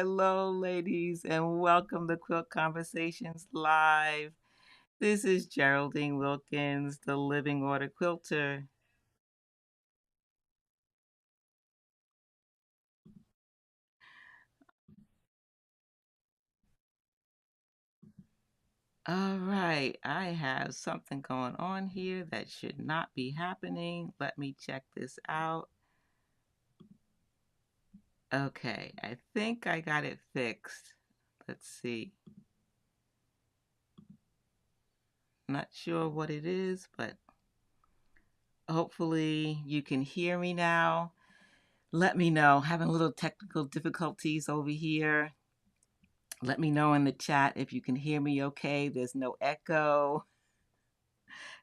Hello, ladies, and welcome to Quilt Conversations Live. This is Geraldine Wilkins, the Living Order Quilter. All right, I have something going on here that should not be happening. Let me check this out. Okay, I think I got it fixed. Let's see. Not sure what it is, but hopefully you can hear me now. Let me know. Having a little technical difficulties over here. Let me know in the chat if you can hear me okay. There's no echo.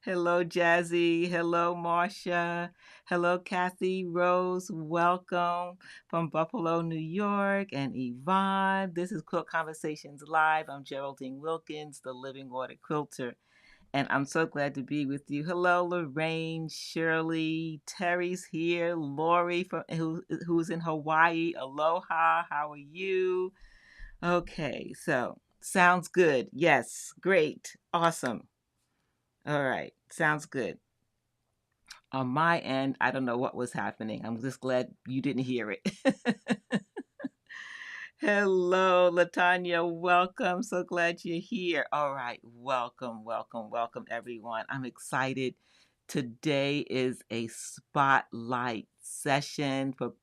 Hello, Jazzy. Hello, Marcia. Hello, Kathy Rose. Welcome from Buffalo, New York. And Yvonne. This is Quilt Conversations Live. I'm Geraldine Wilkins, the Living Water Quilter. And I'm so glad to be with you. Hello, Lorraine, Shirley, Terry's here, Lori who's in Hawaii. Aloha, how are you? Okay, so sounds good. Yes, great, awesome. All right, sounds good. On my end, I don't know what was happening. I'm just glad you didn't hear it. Hello, Latanya. Welcome. So glad you're here. All right. Welcome, welcome, welcome, everyone. I'm excited. Today is a spotlight session for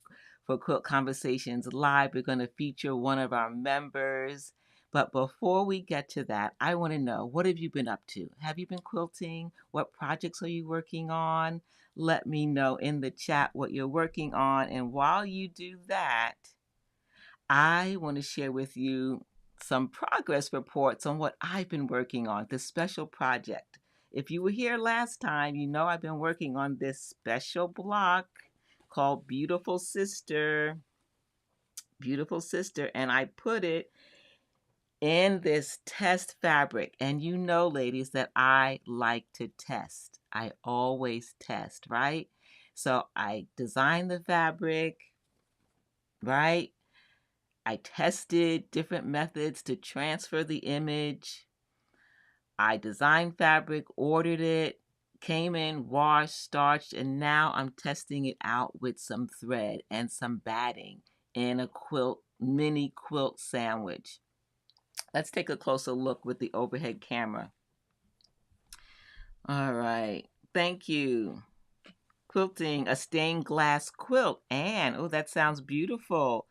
Quilt Conversations Live. We're going to feature one of our members. But before we get to that, I want to know, what have you been up to? Have you been quilting? What projects are you working on? Let me know in the chat what you're working on. And while you do that, I want to share with you some progress reports on what I've been working on, this special project. If you were here last time, you know I've been working on this special block called Beautiful Sister. Beautiful Sister. And I put it in this test fabric. And you know, ladies, that I like to test. I always test, right? So I designed the fabric, right? I tested different methods to transfer the image. I designed fabric, ordered it, came in, washed, starched, and now I'm testing it out with some thread and some batting in a mini quilt sandwich. Let's take a closer look with the overhead camera. All right. Thank you. Quilting a stained glass quilt. And, oh, that sounds beautiful.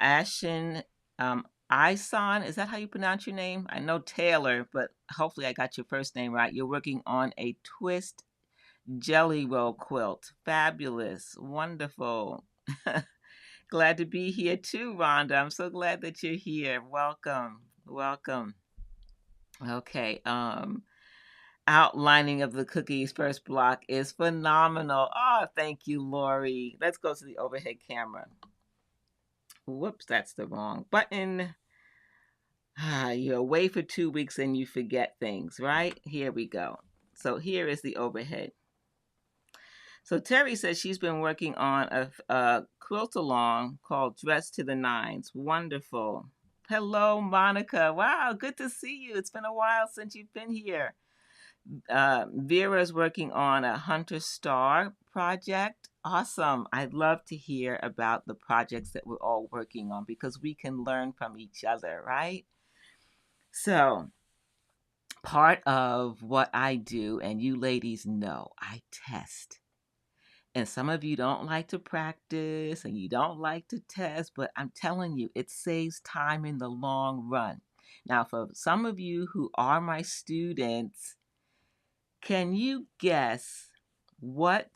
Ashen Ison, is that how you pronounce your name? I know Taylor, but hopefully I got your first name right. You're working on a twist jelly roll quilt. Fabulous. Wonderful. Glad to be here too, Rhonda. I'm so glad that you're here. Welcome. Welcome. Okay. Outlining of the cookies first block is phenomenal. Oh, thank you, Lori. Let's go to the overhead camera. Whoops, that's the wrong button. You're away for 2 weeks and you forget things, right? Here we go. So here is the overhead. So Teri says she's been working on a quilt along called Dress to the Nines. Wonderful. Hello, Monica. Wow, good to see you. It's been a while since you've been here. Vera's working on a Hunter Star project. Awesome. I'd love to hear about the projects that we're all working on because we can learn from each other, right? So, part of what I do, and you ladies know, I test. And some of you don't like to practice and you don't like to test, but I'm telling you, it saves time in the long run. Now, for some of you who are my students, can you guess what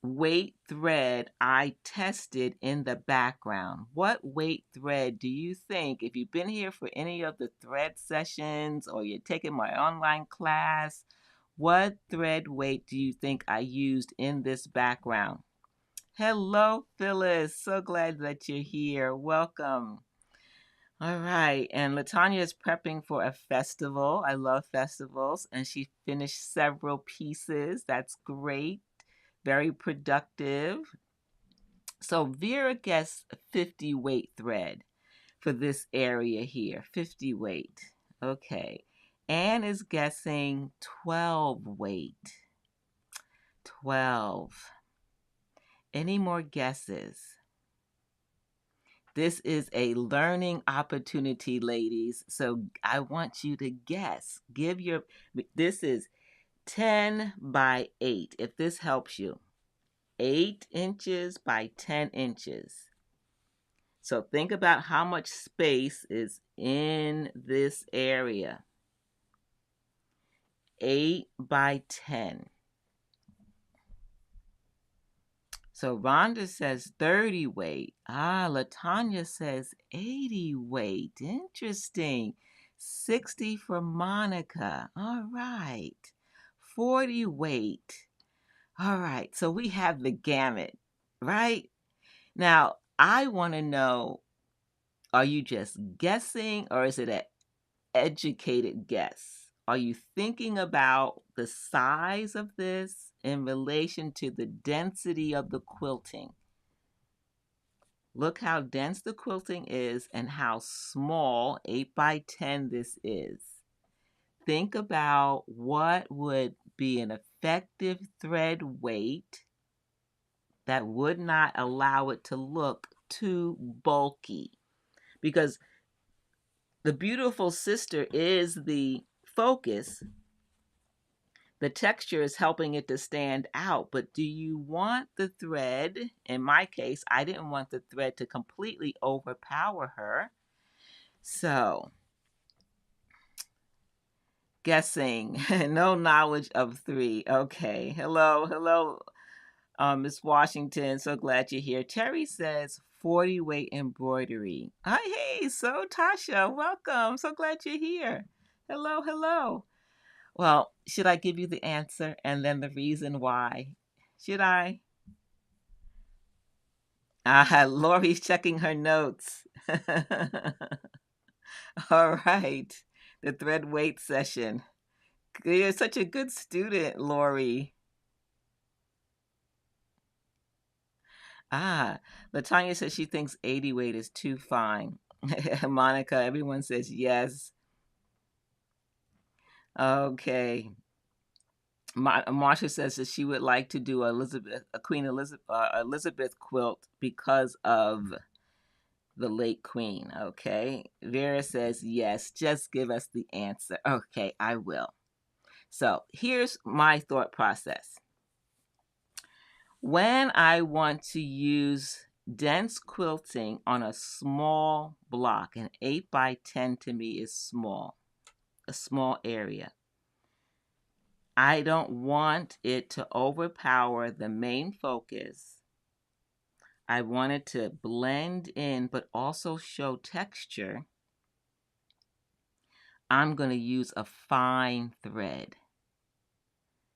weight thread I tested in the background? What weight thread do you think, if you've been here for any of the thread sessions or you're taking my online class, what thread weight do you think I used in this background? Hello, Phyllis. So glad that you're here. Welcome. All right. And Latanya is prepping for a festival. I love festivals. And she finished several pieces. That's great. Very productive. So Vera guessed 50 weight thread. for this area here. 50 weight. Okay. Anne is guessing 12 weight. 12. Any more guesses? This is a learning opportunity, ladies. So I want you to guess. This is 10 by 8, if this helps you. 8 inches by 10 inches. So think about how much space is in this area. 8 by 10. So Rhonda says 30 weight. LaTanya says 80 weight. Interesting. 60 for Monica. All right. 40 weight. All right. So we have the gamut, right? Now, I want to know, are you just guessing or is it an educated guess? Are you thinking about the size of this in relation to the density of the quilting? Look how dense the quilting is and how small 8 by 10 this is. Think about what would be an effective thread weight that would not allow it to look too bulky. Because the beautiful sister is the focus. The texture is helping it to stand out, but do you want the thread? In my case, I didn't want the thread to completely overpower her. So, guessing, no knowledge of 3. Okay, hello, Miss Washington, so glad you're here. Terry says 40 weight embroidery. Hey, so Tasha, welcome, so glad you're here. Hello. Well, should I give you the answer and then the reason why? Should I? Lori's checking her notes. All right. The thread weight session. You're such a good student, Lori. LaTanya says she thinks 80 weight is too fine. Monica, everyone says yes. Okay. Marsha says that she would like to do a Queen Elizabeth quilt because of the late Queen. Okay. Vera says yes. Just give us the answer. Okay, I will. So here's my thought process. When I want to use dense quilting on a small block, an 8 by 10 to me is small, a small area. I don't want it to overpower the main focus. I want it to blend in, but also show texture. I'm going to use a fine thread.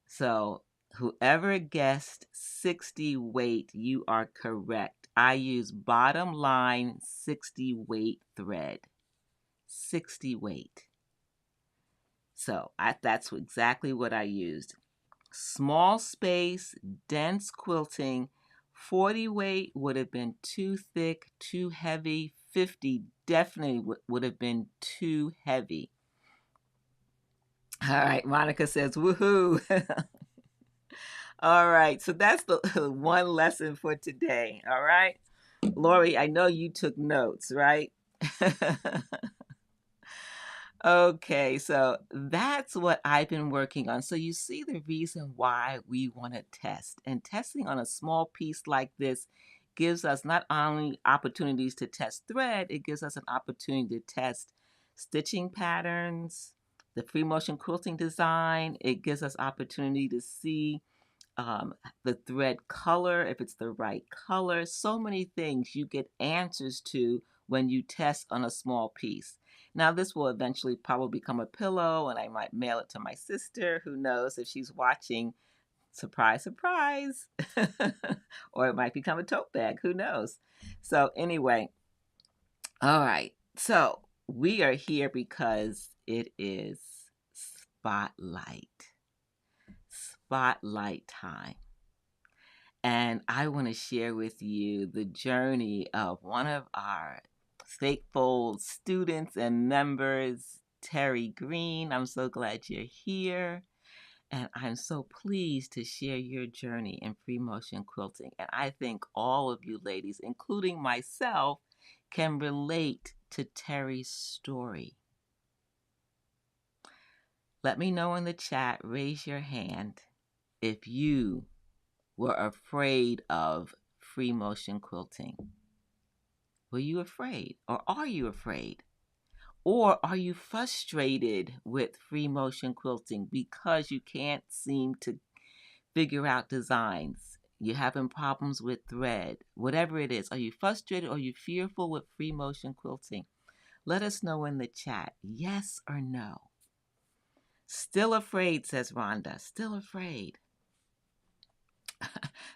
So whoever guessed 60 weight, you are correct. I use bottom line 60 weight thread. 60 weight. So that's exactly what I used. Small space, dense quilting. 40 weight would have been too thick, too heavy. 50 definitely would have been too heavy. All right, Monica says, woohoo. All right, so that's the one lesson for today. All right, Lori, I know you took notes, right? Okay, so that's what I've been working on. So you see the reason why we want to test. And testing on a small piece like this gives us not only opportunities to test thread, it gives us an opportunity to test stitching patterns, the free motion quilting design. It gives us opportunity to see the thread color, if it's the right color. So many things you get answers to when you test on a small piece. Now, this will eventually probably become a pillow, and I might mail it to my sister. Who knows if she's watching? Surprise, surprise. Or it might become a tote bag. Who knows? So anyway, all right. So we are here because it is spotlight. Spotlight time. And I want to share with you the journey of one of our faithful students and members. Teri Green, I'm so glad you're here. And I'm so pleased to share your journey in free motion quilting. And I think all of you ladies, including myself, can relate to Teri's story. Let me know in the chat, raise your hand, if you were afraid of free motion quilting. Were you afraid? Or are you afraid? Or are you frustrated with free motion quilting because you can't seem to figure out designs? You're having problems with thread, whatever it is. Are you frustrated or are you fearful with free motion quilting? Let us know in the chat, yes or no. Still afraid, says Rhonda. Still afraid.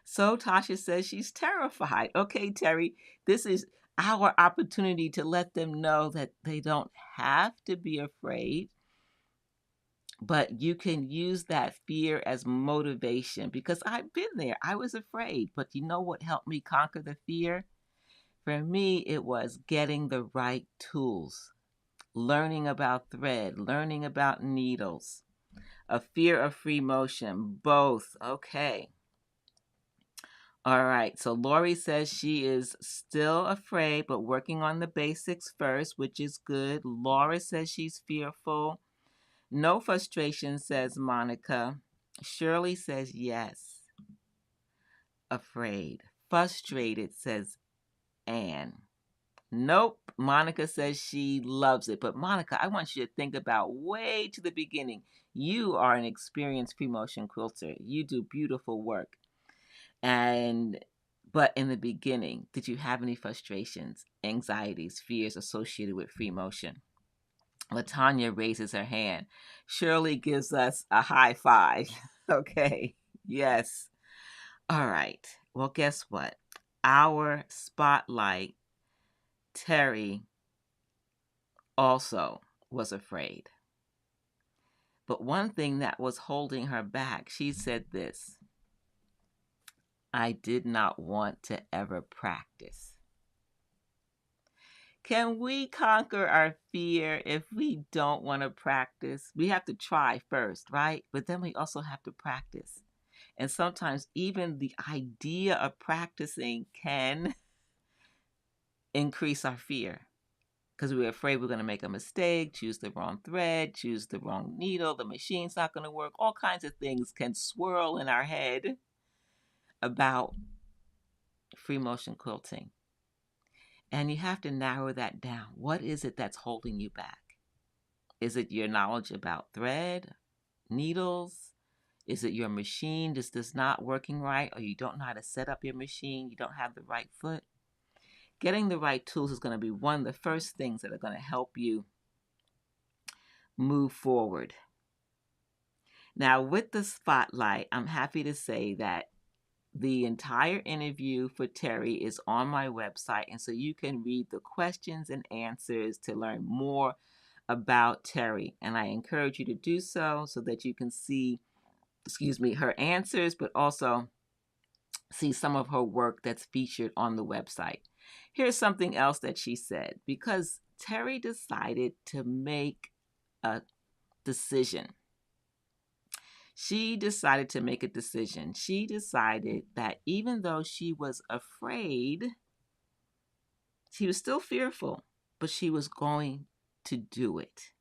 So Tasha says she's terrified. Okay, Teri, this is our opportunity to let them know that they don't have to be afraid, but you can use that fear as motivation, because I've been there. I was afraid, but you know what helped me conquer the fear? For me, it was getting the right tools, learning about thread, learning about needles, a fear of free motion, both. Okay. All right, so Lori says she is still afraid, but working on the basics first, which is good. Laura says she's fearful. No frustration, says Monica. Shirley says yes. Afraid. Frustrated, says Anne. Nope. Monica says she loves it. But Monica, I want you to think about way to the beginning. You are an experienced pre-motion quilter. You do beautiful work. But in the beginning, did you have any frustrations, anxieties, fears associated with free motion? Latanya raises her hand. Shirley gives us a high five. Okay. Yes. All right. Well, guess what? Our spotlight, Teri, also was afraid. But one thing that was holding her back, she said this: I did not want to ever practice. Can we conquer our fear if we don't want to practice? We have to try first, right? But then we also have to practice. And sometimes even the idea of practicing can increase our fear, because we're afraid we're going to make a mistake, choose the wrong thread, choose the wrong needle, the machine's not going to work. All kinds of things can swirl in our head about free motion quilting. And you have to narrow that down. What is it that's holding you back? Is it your knowledge about thread, needles? Is it your machine just not working right, or you don't know how to set up your machine? You don't have the right foot? Getting the right tools is going to be one of the first things that are going to help you move forward. Now, with the spotlight, I'm happy to say that the entire interview for Teri is on my website, and so you can read the questions and answers to learn more about Teri. And I encourage you to do so that you can see, her answers, but also see some of her work that's featured on the website. Here's something else that she said: because Teri decided to make a decision. She decided that even though she was afraid, she was still fearful, but she was going to do it.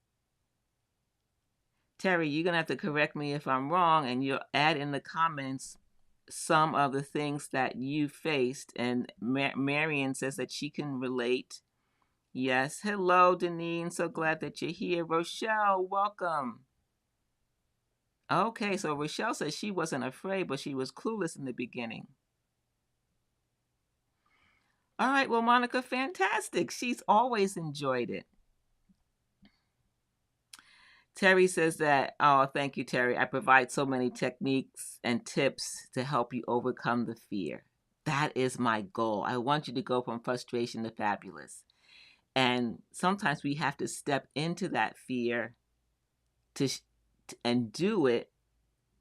Teri, you're going to have to correct me if I'm wrong, and you'll add in the comments some of the things that you faced. And Marion says that she can relate. Yes. Hello, Deneen. So glad that you're here. Rochelle, welcome. Okay, so Rochelle says she wasn't afraid, but she was clueless in the beginning. All right, well, Monica, fantastic. She's always enjoyed it. Teri says that, oh, thank you, Teri. I provide so many techniques and tips to help you overcome the fear. That is my goal. I want you to go from frustration to fabulous. And sometimes we have to step into that fear and do it.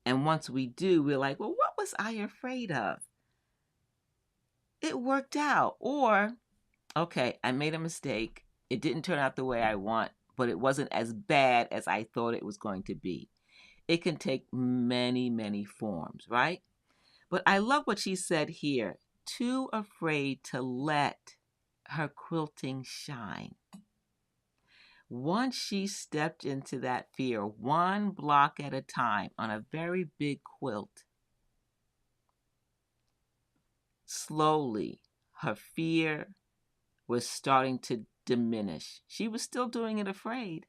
And once we do, we're like, well, what was I afraid of? It worked out. Or Okay, I made a mistake. It didn't turn out the way I want, but it wasn't as bad as I thought it was going to be. It can take many, many forms, right? But I love what she said here. Too afraid to let her quilting shine. Once she stepped into that fear, one block at a time on a very big quilt, slowly her fear was starting to diminish. She was still doing it afraid,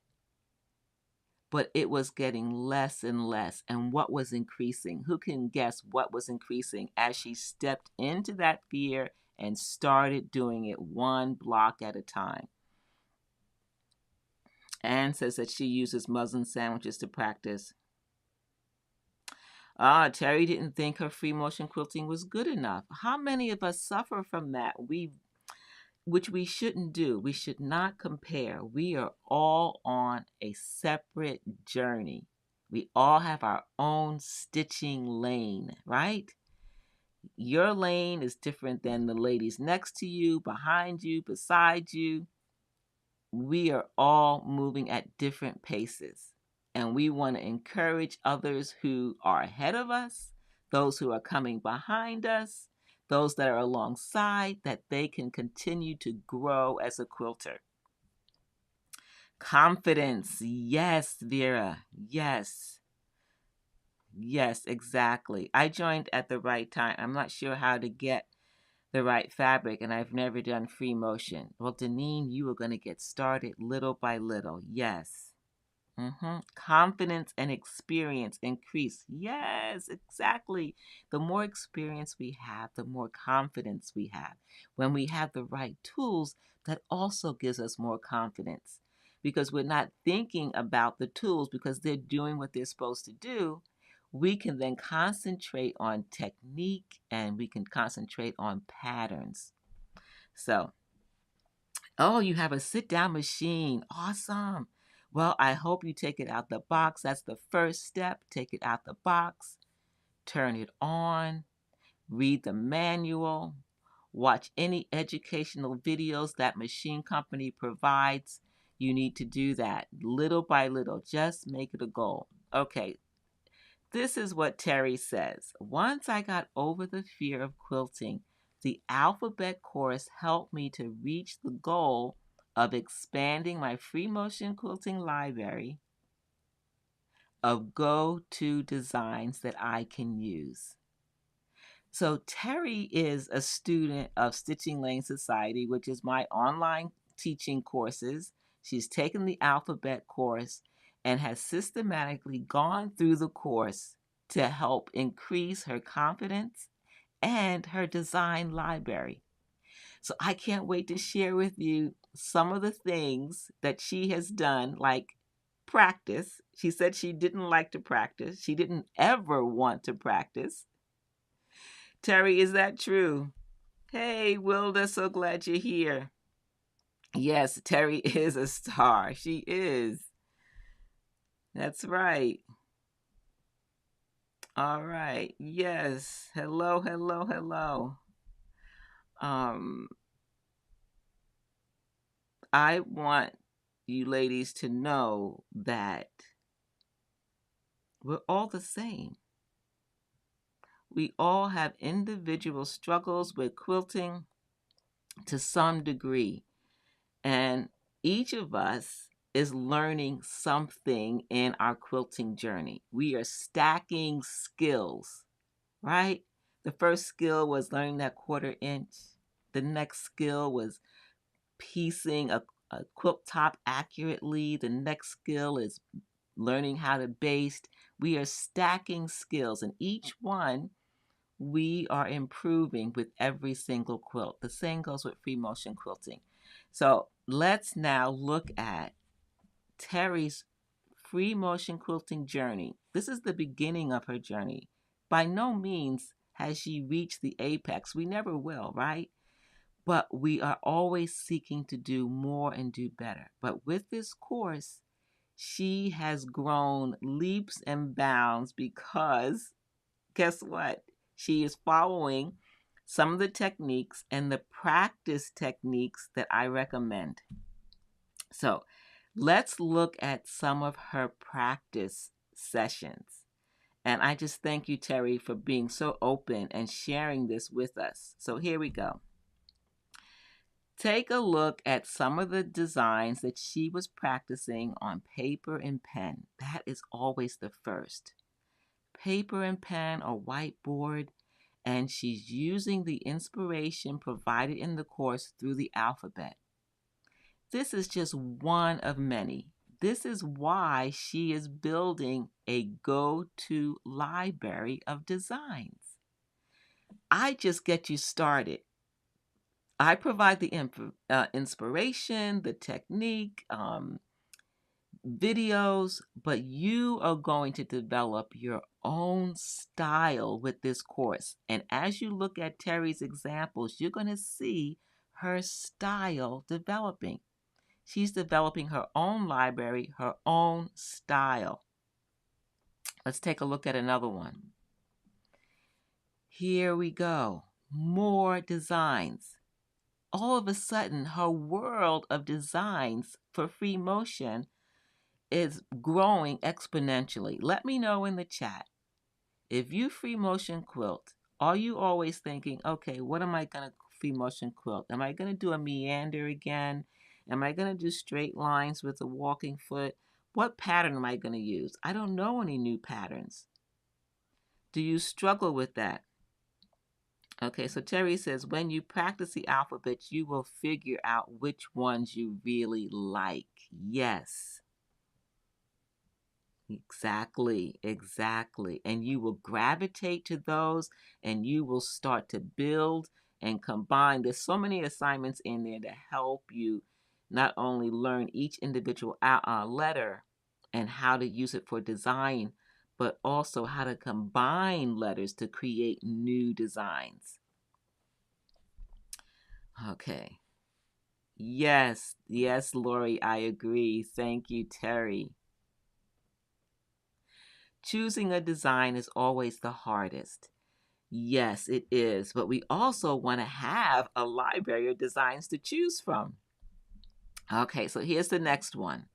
but it was getting less and less. And what was increasing? Who can guess what was increasing as she stepped into that fear and started doing it one block at a time? Anne says that she uses muslin sandwiches to practice. Teri didn't think her free motion quilting was good enough. How many of us suffer from that? Which we shouldn't do. We should not compare. We are all on a separate journey. We all have our own stitching lane, right? Your lane is different than the ladies next to you, behind you, beside you. We are all moving at different paces. And we want to encourage others who are ahead of us, those who are coming behind us, those that are alongside, that they can continue to grow as a quilter. Confidence. Yes, Vera. Yes. Yes, exactly. I joined at the right time. I'm not sure how to get the right fabric, and I've never done free motion. Well, Deneen, you are going to get started little by little. Yes. Confidence and experience increase. Yes, exactly. The more experience we have, the more confidence we have. When we have the right tools, that also gives us more confidence because we're not thinking about the tools because they're doing what they're supposed to do. We can then concentrate on technique and we can concentrate on patterns. So, oh, you have a sit down machine. Awesome. Well, I hope you take it out the box. That's the first step. Take it out the box, turn it on, read the manual, watch any educational videos that machine company provides. You need to do that little by little. Just make it a goal. Okay, this is what Teri says. Once I got over the fear of quilting, the alphabet course helped me to reach the goal of expanding my free motion quilting library of go-to designs that I can use. So Teri is a student of Stitching Lane Society, which is my online teaching courses. She's taken the alphabet course and has systematically gone through the course to help increase her confidence and her design library. So I can't wait to share with you some of the things that she has done, like practice. She said she didn't like to practice. She didn't ever want to practice. Teri, is that true? Hey, Wilda, so glad you're here. Yes, Teri is a star. She is. That's right. All right. Yes. Hello, hello, hello. Um, I want you ladies to know that we're all the same. We all have individual struggles with quilting to some degree. And each of us is learning something in our quilting journey. We are stacking skills, right? The first skill was learning that 1/4 inch. The next skill was piecing a quilt top accurately. The next skill is learning how to baste. We are stacking skills, and each one we are improving with every single quilt. The same goes with free motion quilting. So let's now look at Teri's free motion quilting journey. This is the beginning of her journey. By no means has she reached the apex. We never will, right? But we are always seeking to do more and do better. But with this course, she has grown leaps and bounds because guess what? She is following some of the techniques and the practice techniques that I recommend. So let's look at some of her practice sessions. And I just thank you, Teri, for being so open and sharing this with us. So here we go. Take a look at some of the designs that she was practicing on paper and pen. That is always the first. Paper and pen or whiteboard, and she's using the inspiration provided in the course through the alphabet. This is just one of many. This is why she is building a go-to library of designs. I just get you started. I provide the inspiration, the technique, videos, but you are going to develop your own style with this course. And as you look at Teri's examples, you're going to see her style developing. She's developing her own library, her own style. Let's take a look at another one. Here we go. More designs. All of a sudden, her world of designs for free motion is growing exponentially. Let me know in the chat. If you free motion quilt, are you always thinking, okay, what am I going to free motion quilt? Am I going to do a meander again? Am I going to do straight lines with a walking foot? What pattern am I going to use? I don't know any new patterns. Do you struggle with that? Okay, so Teri says, when you practice the alphabet, you will figure out which ones you really like. Yes. Exactly. And you will gravitate to those and you will start to build and combine. There's so many assignments in there to help you not only learn each individual letter and how to use it for design, but also how to combine letters to create new designs. Okay. Yes, Lori, I agree. Thank you, Teri. Choosing a design is always the hardest. Yes, it is, but we also want to have a library of designs to choose from. Okay, so here's the next one.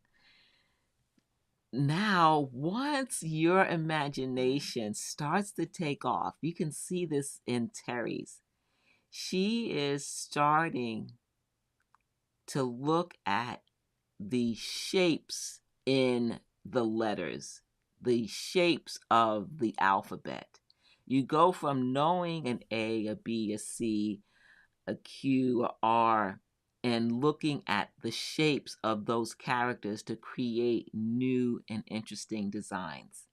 Now, once your imagination starts to take off, you can see this in Teri's. She is starting to look at the shapes in the letters, the shapes of the alphabet. You go from knowing an A, a B, a C, a Q, a R, and looking at the shapes of those characters to create new and interesting designs.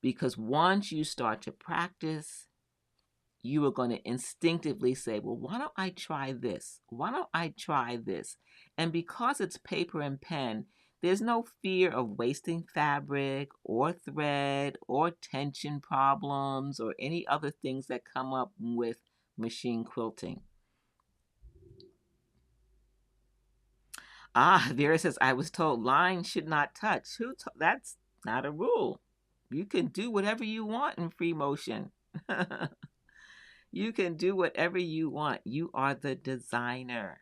Because once you start to practice, you are going to instinctively say, well, why don't I try this? Why don't I try this? And because it's paper and pen, there's no fear of wasting fabric or thread or tension problems or any other things that come up with machine quilting. Vera says, I was told lines should not touch. That's not a rule. You can do whatever you want in free motion. You can do whatever you want. You are the designer.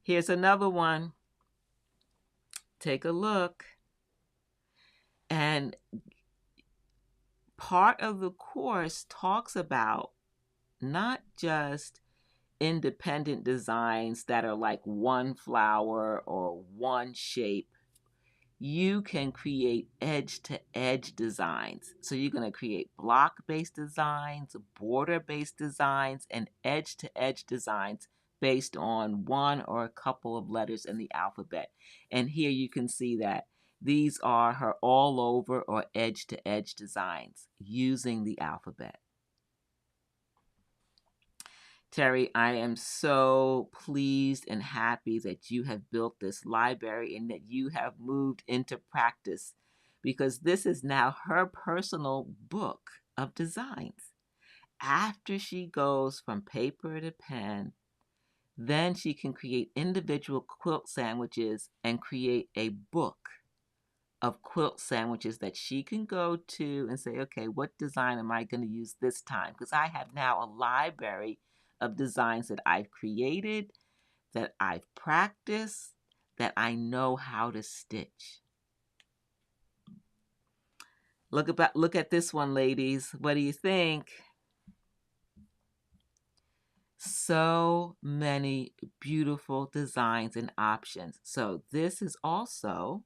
Here's another one. Take a look. And part of the course talks about not just independent designs that are like one flower or one shape. You can create edge-to-edge designs. So you're going to create block-based designs, border-based designs, and edge-to-edge designs based on one or a couple of letters in the alphabet. And here you can see that these are her all-over or edge-to-edge designs using the alphabet. Teri, I am so pleased and happy that you have built this library and that you have moved into practice, because this is now her personal book of designs. After she goes from paper to pen, then she can create individual quilt sandwiches and create a book of quilt sandwiches that she can go to and say, okay, what design am I going to use this time? Because I have now a library of designs that I've created, that I've practiced, that I know how to stitch. Look at this one, ladies. What do you think? So many beautiful designs and options. So this is also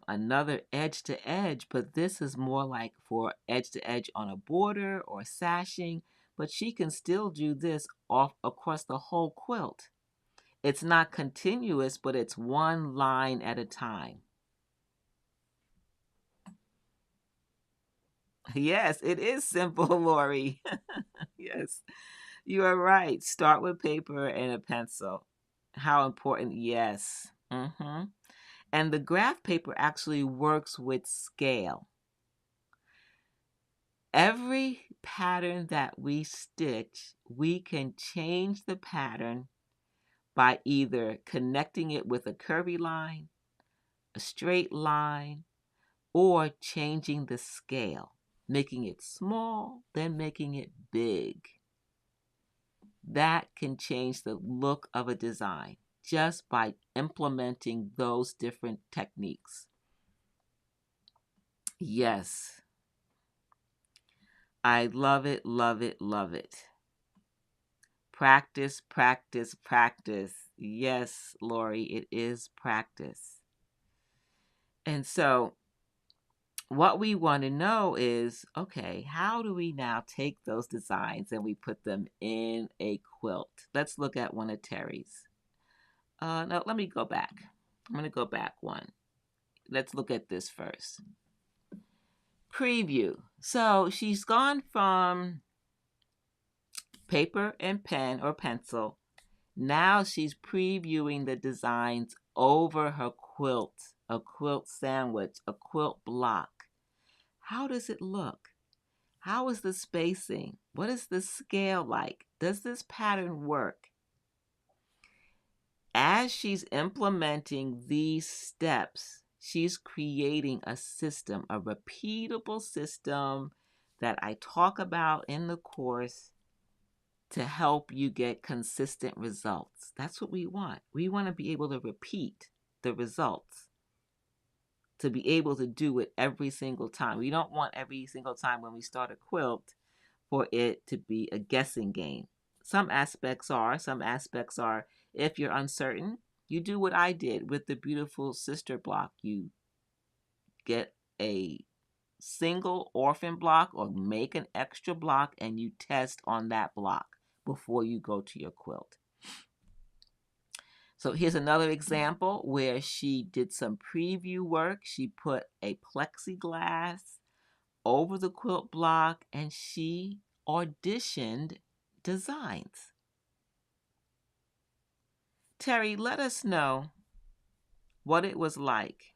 another edge to edge, but this is more like for edge to edge on a border or sashing, but she can still do this off across the whole quilt. It's not continuous, but it's one line at a time. Yes, it is simple, Lori. Yes, you are right. Start with paper and a pencil. How important, yes. And the graph paper actually works with scale. Every pattern that we stitch, we can change the pattern by either connecting it with a curvy line, a straight line, or changing the scale, making it small, then making it big. That can change the look of a design just by implementing those different techniques. Yes, I love it, love it, love it. Practice, practice, practice. Yes, Lori, it is practice. And so what we want to know is, okay, how do we now take those designs and we put them in a quilt? Let's look at one of Teri's. No, let me go back. I'm going to go back one. Let's look at this first. Preview. So she's gone from paper and pen or pencil. Now she's previewing the designs over her quilt, a quilt sandwich, a quilt block. How does it look? How is the spacing? What is the scale like? Does this pattern work? As she's implementing these steps, she's creating a system, a repeatable system that I talk about in the course to help you get consistent results. That's what we want. We want to be able to repeat the results, to be able to do it every single time. We don't want every single time when we start a quilt for it to be a guessing game. Some aspects are, if you're uncertain, you do what I did with the beautiful sister block. You get a single orphan block or make an extra block and you test on that block before you go to your quilt. So here's another example where she did some preview work. She put a plexiglass over the quilt block and she auditioned designs. Teri, let us know what it was like.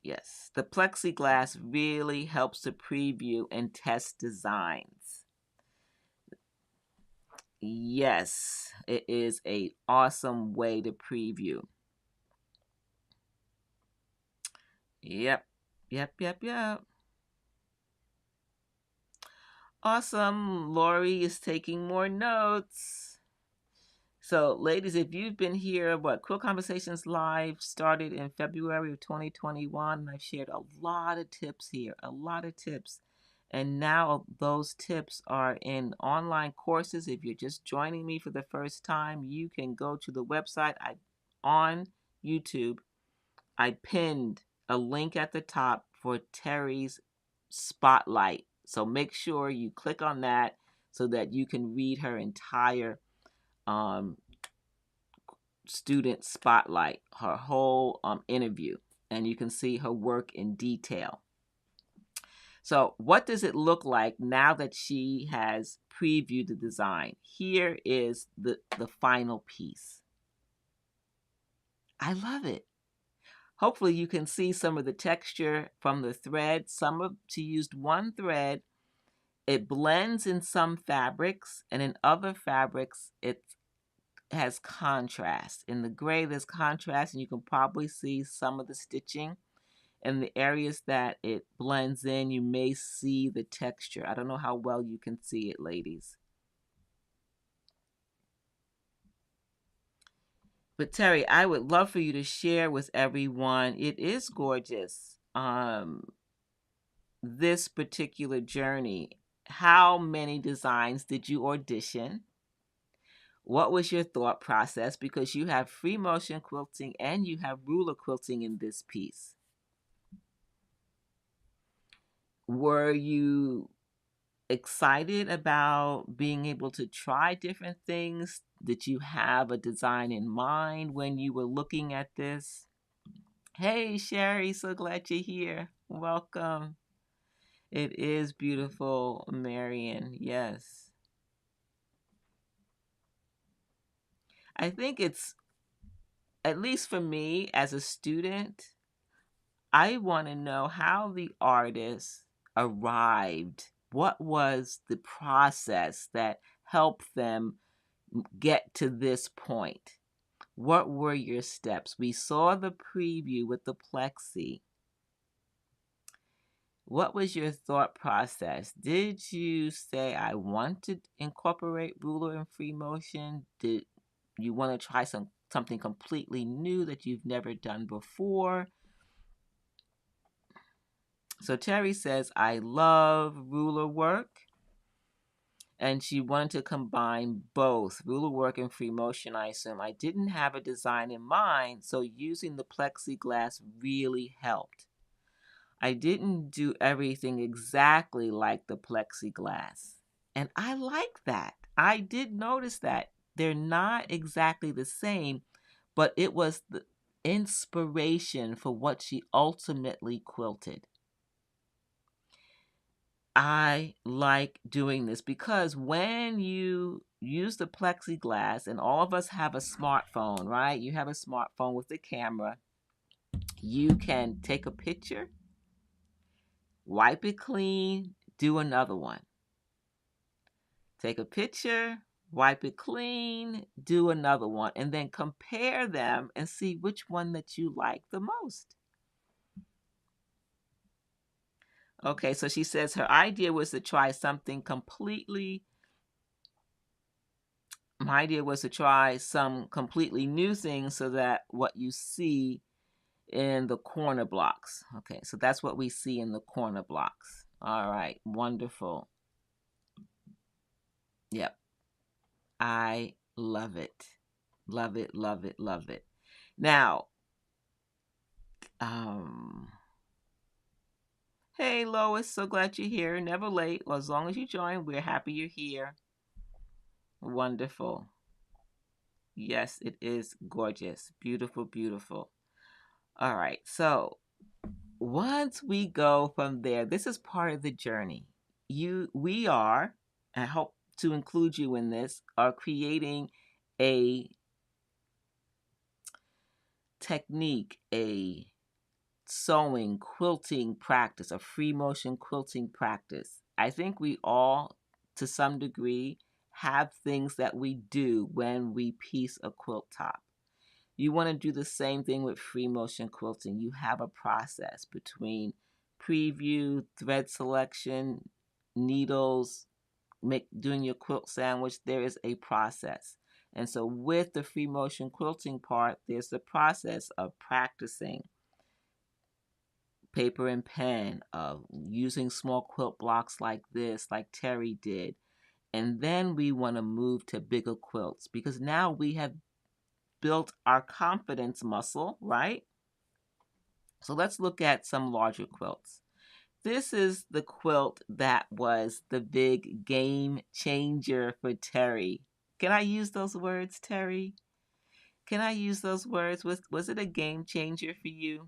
Yes, the plexiglass really helps to preview and test designs. Yes, it is an awesome way to preview. Yep. Awesome. Lori is taking more notes. So, ladies, if you've been here, Quilt Conversations Live started in February of 2021, and I've shared a lot of tips here, a lot of tips. And now those tips are in online courses. If you're just joining me for the first time, you can go to the website on YouTube. I pinned a link at the top for Teri's Spotlight. So make sure you click on that so that you can read her entire student spotlight, her whole interview, and you can see her work in detail. So what does it look like now that she has previewed the design? Here is the final piece. I love it. Hopefully you can see some of the texture from the thread. She used one thread. It blends in some fabrics, and in other fabrics, it has contrast. In the gray, there's contrast, and you can probably see some of the stitching. In the areas that it blends in, you may see the texture. I don't know how well you can see it, ladies. But Teri, I would love for you to share with everyone. It is gorgeous. This particular journey. How many designs did you audition? What was your thought process? Because you have free motion quilting and you have ruler quilting in this piece. Were you excited about being able to try different things? Did you have a design in mind when you were looking at this? Hey, Sherry, so glad you're here. Welcome. It is beautiful, Marion. Yes. I think it's, at least for me as a student, I want to know how the artist arrived. What was the process that helped them get to this point? What were your steps? We saw the preview with the plexi. What was your thought process? Did you say, I want to incorporate ruler and free motion? Did you want to try something completely new that you've never done before? So Teri says, I love ruler work. And she wanted to combine both ruler work and free motion, I assume. I didn't have a design in mind, so using the plexiglass really helped. I didn't do everything exactly like the plexiglass. And I like that. I did notice that. They're not exactly the same, but it was the inspiration for what she ultimately quilted. I like doing this because when you use the plexiglass, and all of us have a smartphone, right? You have a smartphone with the camera. You can take a picture, wipe it clean, do another one. Take a picture, wipe it clean, do another one, and then compare them and see which one that you like the most. Okay, so she says her idea was to try something completely my idea was to try some completely new things so that what you see in the corner blocks. Okay, so that's what we see in the corner blocks. All right, wonderful. Yep, I love it. Love it, love it, love it. Now, hey Lois, so glad you're here. Never late. Well, as long as you join, we're happy you're here. Wonderful. Yes, it is gorgeous. Beautiful, beautiful. All right, so once we go from there, this is part of the journey. We are, I hope to include you in this, are creating a technique, a sewing, quilting practice, a free motion quilting practice. I think we all, to some degree, have things that we do when we piece a quilt top. You want to do the same thing with free motion quilting. You have a process between preview, thread selection, needles, doing your quilt sandwich. There is a process. And so with the free motion quilting part, there's the process of practicing paper and pen, of using small quilt blocks like this, like Teri did. And then we want to move to bigger quilts because now we have built our confidence muscle, right? So let's look at some larger quilts. This is the quilt that was the big game changer for Teri. Can I use those words, Teri? Can I use those words? Was it a game changer for you?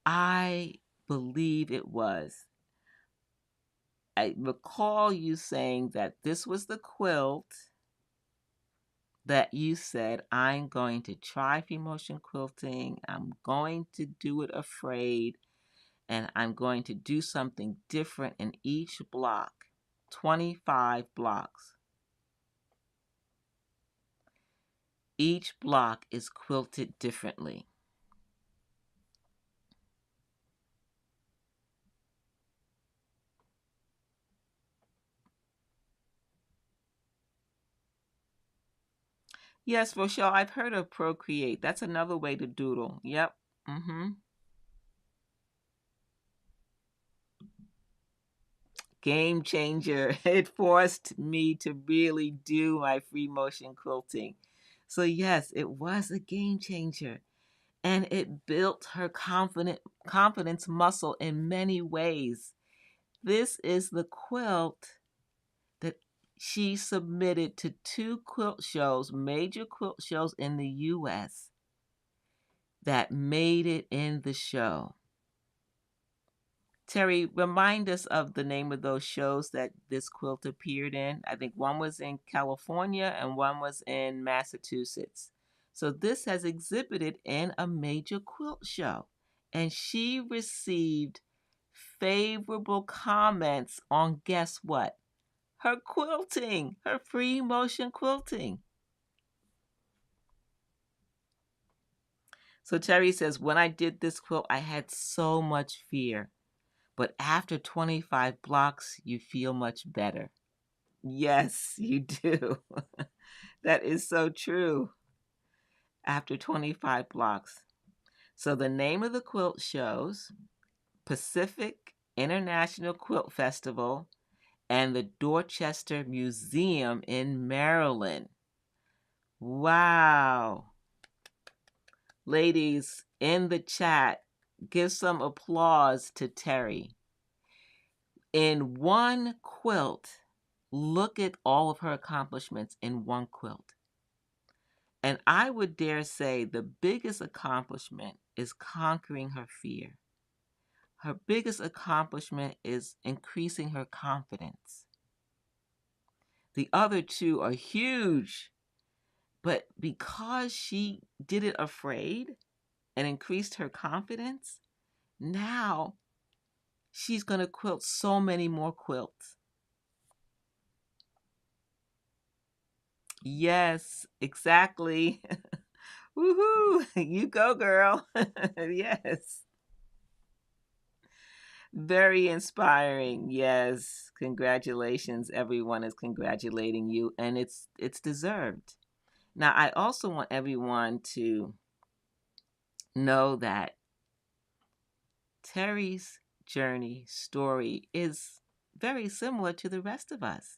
I believe it was. I recall you saying that this was the quilt that you said, I'm going to try free motion quilting. I'm going to do it afraid. And I'm going to do something different in each block. 25 blocks. Each block is quilted differently. Yes, Rochelle, I've heard of Procreate. That's another way to doodle. Yep. Mm-hmm. Game changer. It forced me to really do my free motion quilting. So yes, it was a game changer. And it built her confidence muscle in many ways. This is the quilt that she submitted to two quilt shows, major quilt shows in the US, that made it in the show. Teri, remind us of the name of those shows that this quilt appeared in. I think one was in California and one was in Massachusetts. So this has exhibited in a major quilt show. And she received favorable comments on, guess what? Her quilting, her free motion quilting. So Teri says, when I did this quilt, I had so much fear. But after 25 blocks, you feel much better. Yes, you do. That is so true. After 25 blocks. So the name of the quilt shows Pacific International Quilt Festival and the Dorchester Museum in Maryland. Wow. Ladies, in the chat, give some applause to Teri. In one quilt, look at all of her accomplishments in one quilt. And I would dare say the biggest accomplishment is conquering her fear. Her biggest accomplishment is increasing her confidence. The other two are huge, but because she did it afraid and increased her confidence, now she's going to quilt so many more quilts. Yes, exactly. Woohoo! You go, girl. Yes. Very inspiring. Yes. Congratulations. Everyone is congratulating you, and it's deserved. Now, I also want everyone to know that Teri's journey story is very similar to the rest of us.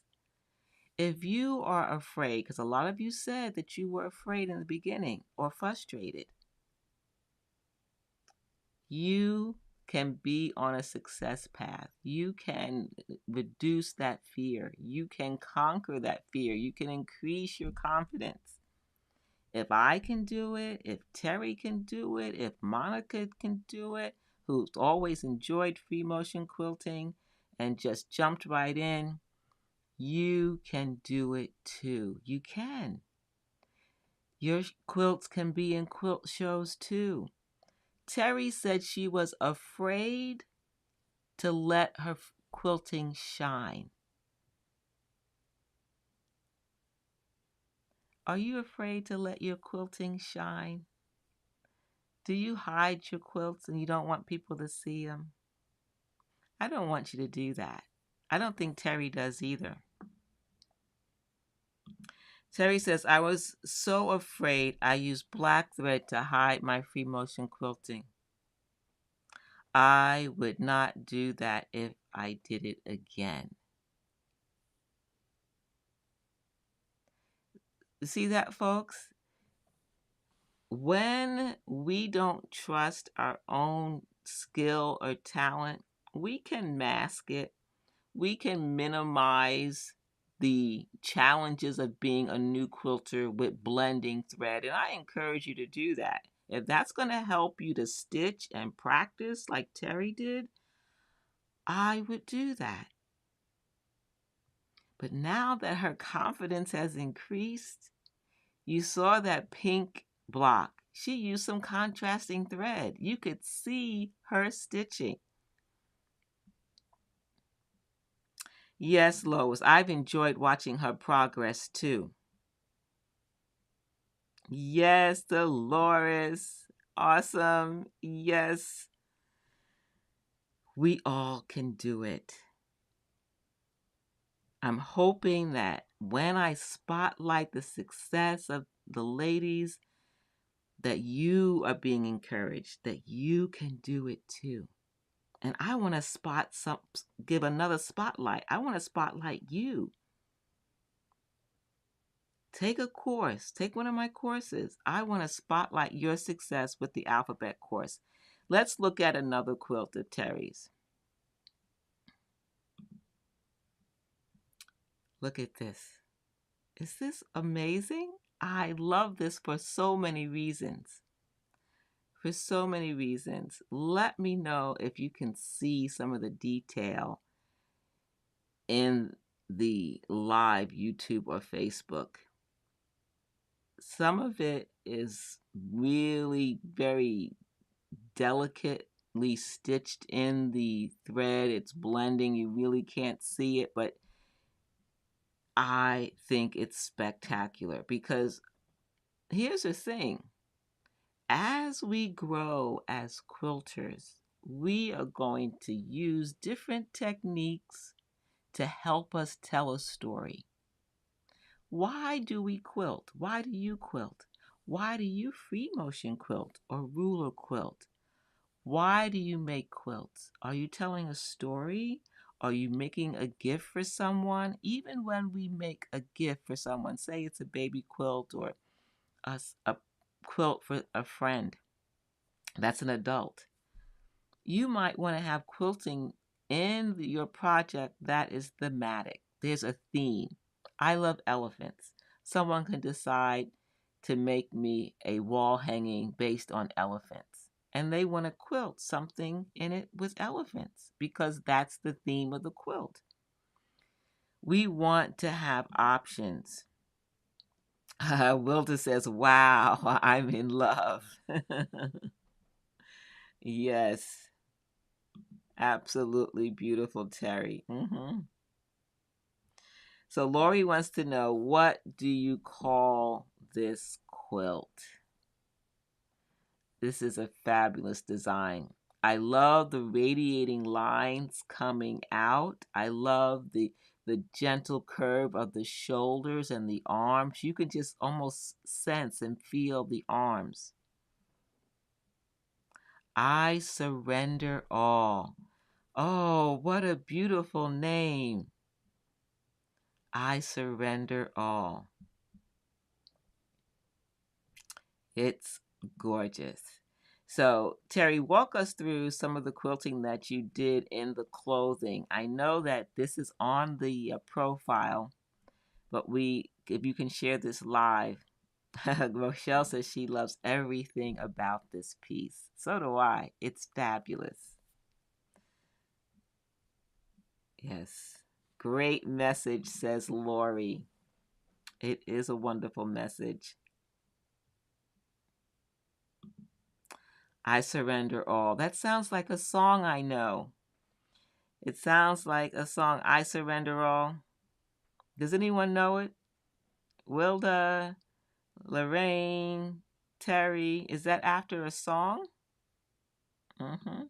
If you are afraid, because a lot of you said that you were afraid in the beginning or frustrated, you can be on a success path. You can reduce that fear. You can conquer that fear. You can increase your confidence. If I can do it, if Teri can do it, if Monica can do it, who's always enjoyed free motion quilting and just jumped right in, you can do it too. You can. Your quilts can be in quilt shows too. Teri said she was afraid to let her quilting shine. Are you afraid to let your quilting shine? Do you hide your quilts and you don't want people to see them? I don't want you to do that. I don't think Teri does either. Teri says, I was so afraid I used black thread to hide my free motion quilting. I would not do that if I did it again. See that, folks? When we don't trust our own skill or talent, we can mask it. We can minimize the challenges of being a new quilter with blending thread. And I encourage you to do that. If that's going to help you to stitch and practice like Teri did, I would do that. But now that her confidence has increased, you saw that pink block. She used some contrasting thread. You could see her stitching. Yes, Lois, I've enjoyed watching her progress too. Yes, Dolores. Awesome. Yes, we all can do it. I'm hoping that when I spotlight the success of the ladies, that you are being encouraged, that you can do it too. And I want to give another spotlight. I want to spotlight you. Take a course, take one of my courses. I want to spotlight your success with the alphabet course. Let's look at another quilt of Teri's. Look at this. Is this amazing? I love this for so many reasons. For so many reasons. Let me know if you can see some of the detail in the live YouTube or Facebook. Some of it is really very delicately stitched in the thread. It's blending. You really can't see it, but I think it's spectacular because here's the thing. As we grow as quilters, we are going to use different techniques to help us tell a story. Why do we quilt? Why do you quilt? Why do you free motion quilt or ruler quilt? Why do you make quilts? Are you telling a story? Are you making a gift for someone? Even when we make a gift for someone, say it's a baby quilt or a quilt for a friend that's an adult, you might want to have quilting in your project that is thematic. There's a theme. I love elephants. Someone can decide to make me a wall hanging based on elephants. And they want to quilt something in it with elephants because that's the theme of the quilt. We want to have options. Wilda says, wow, I'm in love. Yes. Absolutely beautiful, Teri. So Lori wants to know, what do you call this quilt? This is a fabulous design. I love the radiating lines coming out. I love the gentle curve of the shoulders and the arms. You can just almost sense and feel the arms. I surrender all. Oh, what a beautiful name. I surrender all. It's gorgeous. So, Teri, walk us through some of the quilting that you did in the clothing. I know that this is on the profile, but if you can share this live. Rochelle says she loves everything about this piece. So do I. It's fabulous. Yes. Great message, says Lori. It is a wonderful message. I surrender all. That sounds like a song I know. It sounds like a song, I surrender all. Does anyone know it? Wilda, Lorraine, Teri, is that after a song? Mm-hmm.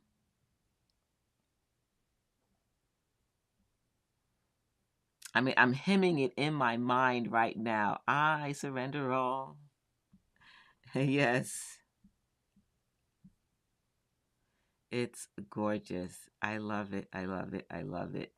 I mean, I'm hymning it in my mind right now. I surrender all. Yes. It's gorgeous. I love it. I love it. I love it.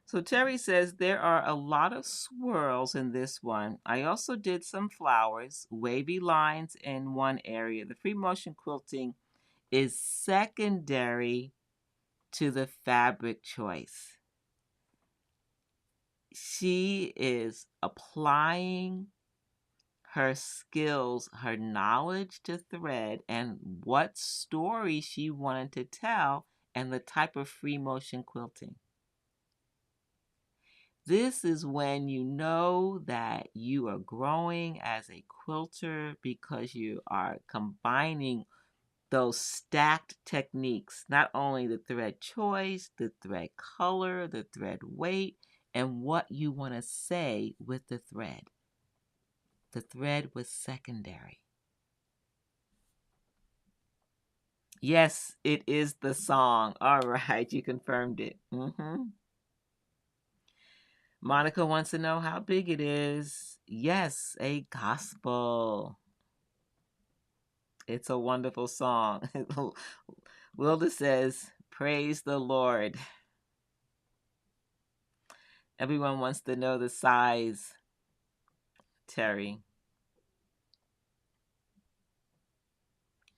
So Teri says there are a lot of swirls in this one. I also did some flowers, wavy lines in one area. The free motion quilting is secondary to the fabric choice. She is applying her skills, her knowledge to thread, and what story she wanted to tell, and the type of free motion quilting. This is when you know that you are growing as a quilter because you are combining those stacked techniques, not only the thread choice, the thread color, the thread weight, and what you want to say with the thread. The thread was secondary. Yes, it is the song. All right, you confirmed it. Monica wants to know how big it is. Yes, a gospel. It's a wonderful song. Wilda says, praise the Lord. Everyone wants to know the size, Teri.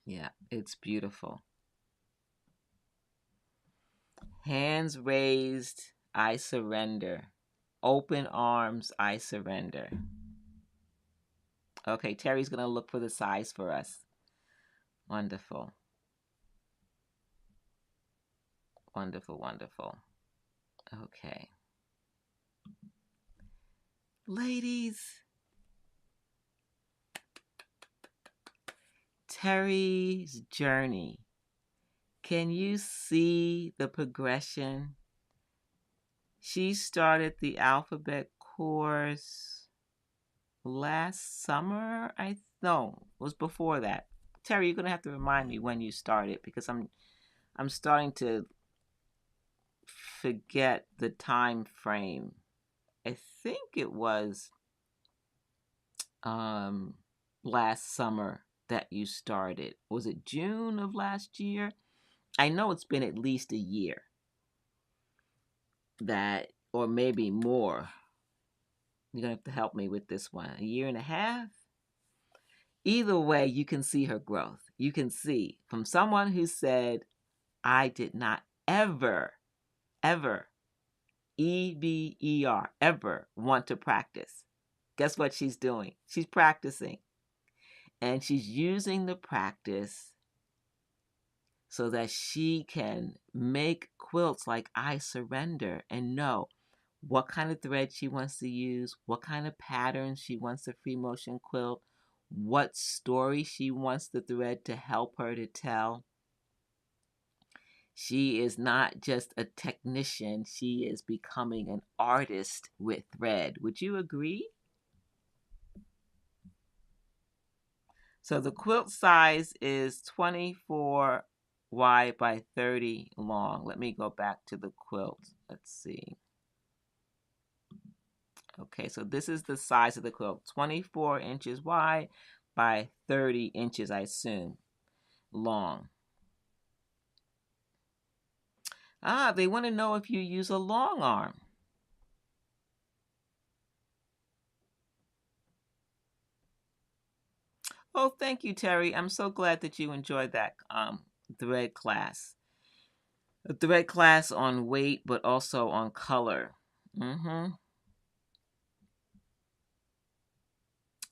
Yeah, it's beautiful. Hands raised, I surrender. Open arms, I surrender. Okay, Teri's going to look for the size for us. Wonderful. Wonderful, wonderful. Okay. Ladies, Teri's journey. Can you see the progression? She started the alphabet course last summer. No, it was before that. Teri, you're gonna have to remind me when you started, because I'm starting to forget the time frame. I think it was last summer that you started. Was it June of last year? I know it's been at least a year. That, or maybe more. You're gonna have to help me with this one. A year and a half? Either way, you can see her growth. You can see from someone who said, I did not ever, EVER, ever want to practice. Guess what she's doing? She's practicing. And she's using the practice so that she can make quilts like I surrender and know what kind of thread she wants to use, what kind of pattern she wants a free motion quilt, what story she wants the thread to help her to tell. She is not just a technician, she is becoming an artist with thread. Would you agree? So the quilt size is 24 wide by 30 long. Let me go back to the quilt. Let's see. Okay, so this is the size of the quilt. 24 inches wide by 30 inches, I assume, long. They want to know if you use a long arm. Oh, thank you, Teri. I'm so glad that you enjoyed that thread class. A thread class on weight, but also on color.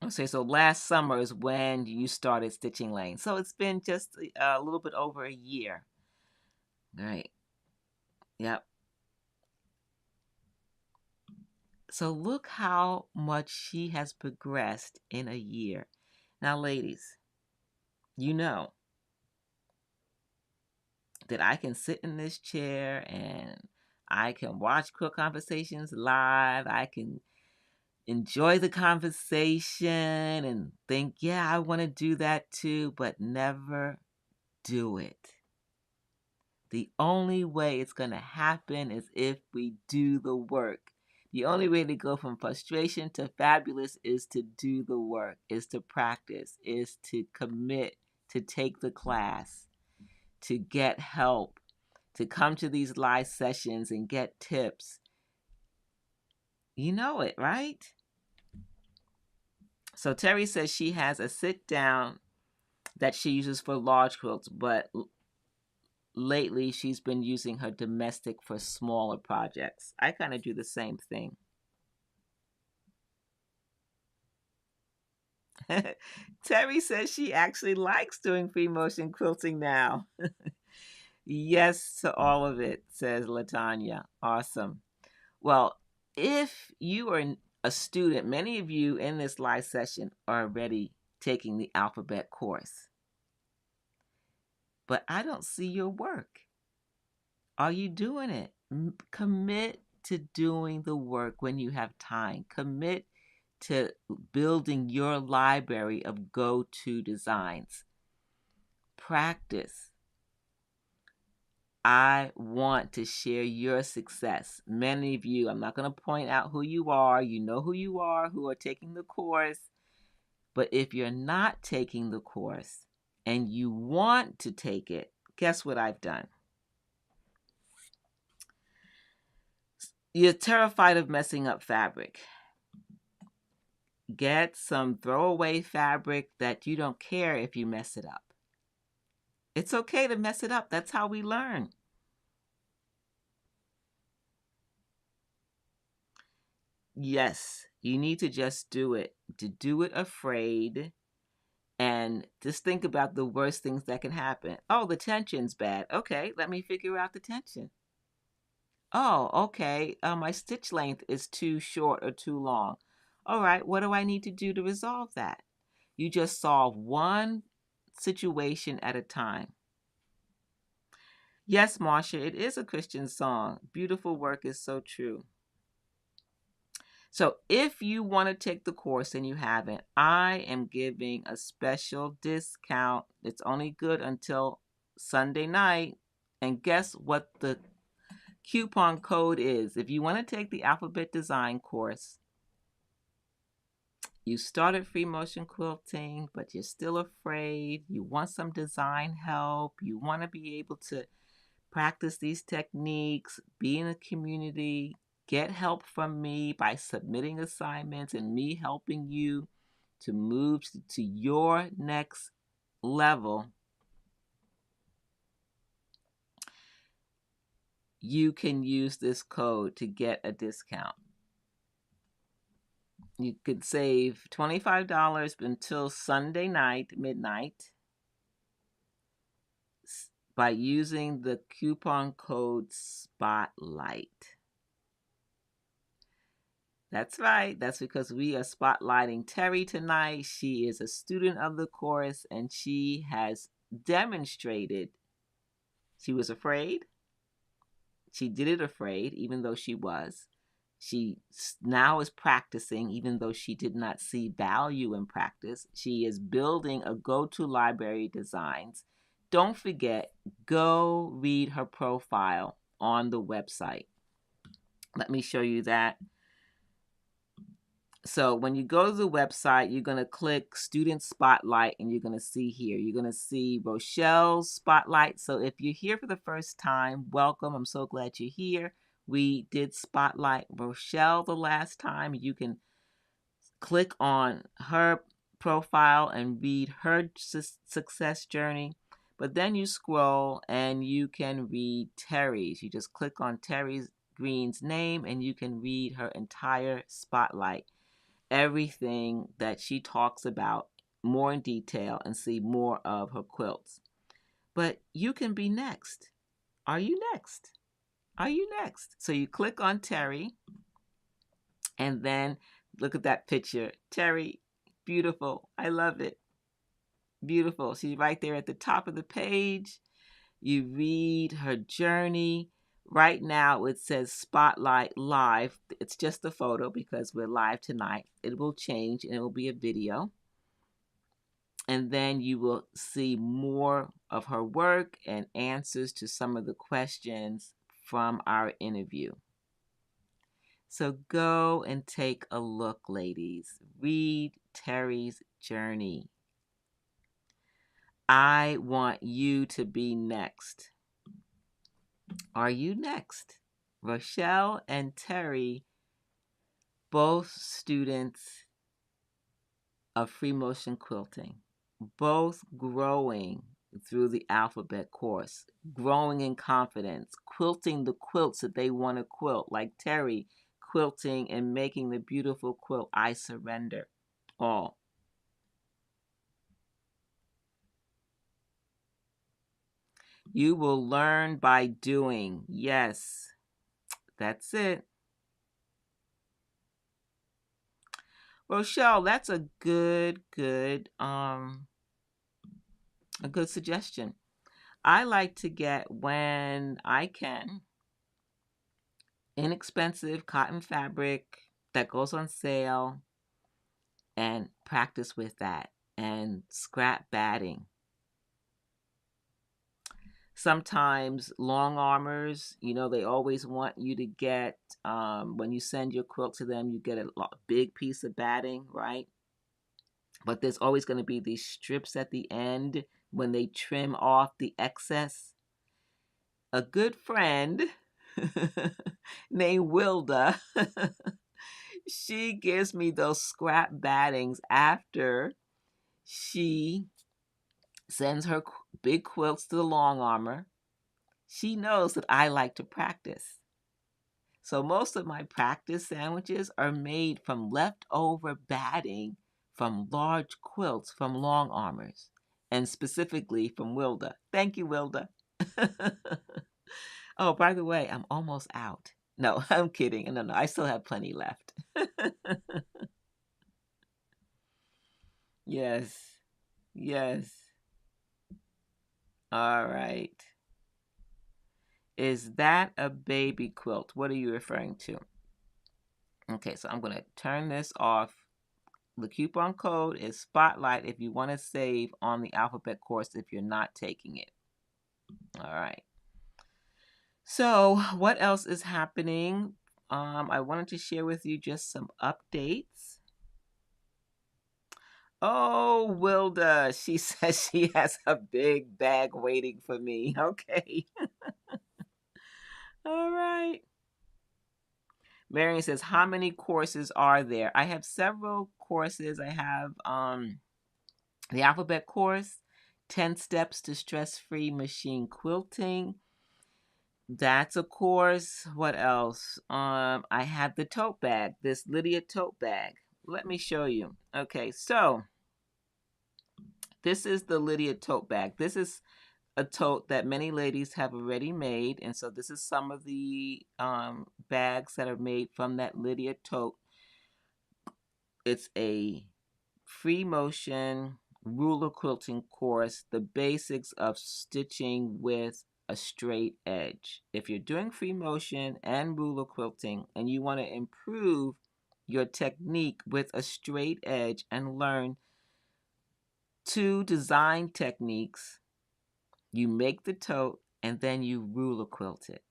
Okay, so last summer is when you started Stitching Lane. So it's been just a little bit over a year. All right. Yep. So look how much she has progressed in a year. Now, ladies, you know that I can sit in this chair and I can watch Quilt Conversations live. I can enjoy the conversation and think, yeah, I want to do that too, but never do it. The only way it's going to happen is if we do the work. The only way to go from frustration to fabulous is to do the work, is to practice, is to commit, to take the class, to get help, to come to these live sessions and get tips. You know it, right? So Teri says she has a sit down that she uses for large quilts, but lately she's been using her domestic for smaller projects. I kind of do the same thing. Teri says she actually likes doing free motion quilting now. Yes to all of it, says Latanya. Awesome. Well, if you are a student, many of you in this live session are already taking the alphabet course. but I don't see your work. Are you doing it? Commit to doing the work when you have time. Commit to building your library of go-to designs. Practice. I want to share your success. Many of you, I'm not going to point out who you are. You know who you are, who are taking the course. But if you're not taking the course and you want to take it, guess what I've done? You're terrified of messing up fabric. Get some throwaway fabric that you don't care if you mess it up. It's okay to mess it up. That's how we learn. Yes, you need to just do it. To do it afraid and just think about the worst things that can happen. Oh, the tension's bad. Okay, let me figure out the tension. Oh, okay, my stitch length is too short or too long. All right, what do I need to do to resolve that? You just solve one situation at a time. Yes, Marsha, it is a Christian song. Beautiful work is so true. So if you want to take the course and you haven't, I am giving a special discount. It's only good until Sunday night. And guess what the coupon code is? If you want to take the alphabet design course, you started free motion quilting, but you're still afraid. You want some design help. You want to be able to practice these techniques, be in a community, get help from me by submitting assignments and me helping you to move to your next level. You can use this code to get a discount. You could save $25 until Sunday night, midnight, by using the coupon code SPOTLIGHT. That's right. That's because we are spotlighting Teri tonight. She is a student of the course and she has demonstrated she was afraid. She did it afraid, even though she was. She now is practicing, even though she did not see value in practice. She is building a go-to library designs. Don't forget, go read her profile on the website. Let me show you that. So when you go to the website, you're going to click Student Spotlight and you're going to see here. You're going to see Rochelle's Spotlight. So if you're here for the first time, welcome. I'm so glad you're here. We did Spotlight Rochelle the last time. You can click on her profile and read her success journey. But then you scroll and you can read Teri's. You just click on Teri Green's name and you can read her entire spotlight. Everything that she talks about more in detail and see more of her quilts. But you can be next. Are you next? Are you next? So you click on Teri and then look at that picture. Teri, beautiful. I love it. Beautiful. She's right there at the top of the page. You read her journey. Right now it says Spotlight Live. It's just a photo because we're live tonight. It will change and it will be a video. And then you will see more of her work and answers to some of the questions from our interview. So go and take a look, ladies. Read Teri's journey. I want you to be next. Are you next? Rochelle and Teri, both students of free motion quilting, both growing through the alphabet course, growing in confidence, quilting the quilts that they want to quilt, like Teri, quilting and making the beautiful quilt, I Surrender, all. You will learn by doing. Yes, that's it. Rochelle, that's a good suggestion. I like to get, when I can, inexpensive cotton fabric that goes on sale and practice with that and scrap batting. Sometimes long armors, they always want you to get, when you send your quilt to them, you get a big piece of batting, right? But there's always going to be these strips at the end when they trim off the excess. A good friend named Wilda, she gives me those scrap battings after she sends her big quilts to the long armor. She knows that I like to practice. So most of my practice sandwiches are made from leftover batting from large quilts from long armors, and specifically from Wilda. Thank you, Wilda. Oh, by the way, I'm almost out. No, I'm kidding. No, I still have plenty left. Yes. Yes. All right. Is that a baby quilt? What are you referring to? Okay, so I'm going to turn this off. The coupon code is Spotlight if you want to save on the alphabet course if you're not taking it. All right. So what else is happening? I wanted to share with you just some updates. Oh, Wilda, she says she has a big bag waiting for me. Okay. All right. Marion says, how many courses are there? I have several courses. I have the alphabet course, 10 steps to stress-free machine quilting. That's a course. What else? I have the tote bag, this Lydia tote bag. Let me show you. Okay, so this is the Lydia tote bag. This is a tote that many ladies have already made, and so this is some of the bags that are made from that Lydia tote. It's a free motion ruler quilting course, the basics of stitching with a straight edge. If you're doing free motion and ruler quilting and you want to improve your technique with a straight edge and learn 2 design techniques, you make the tote and then you ruler quilt it.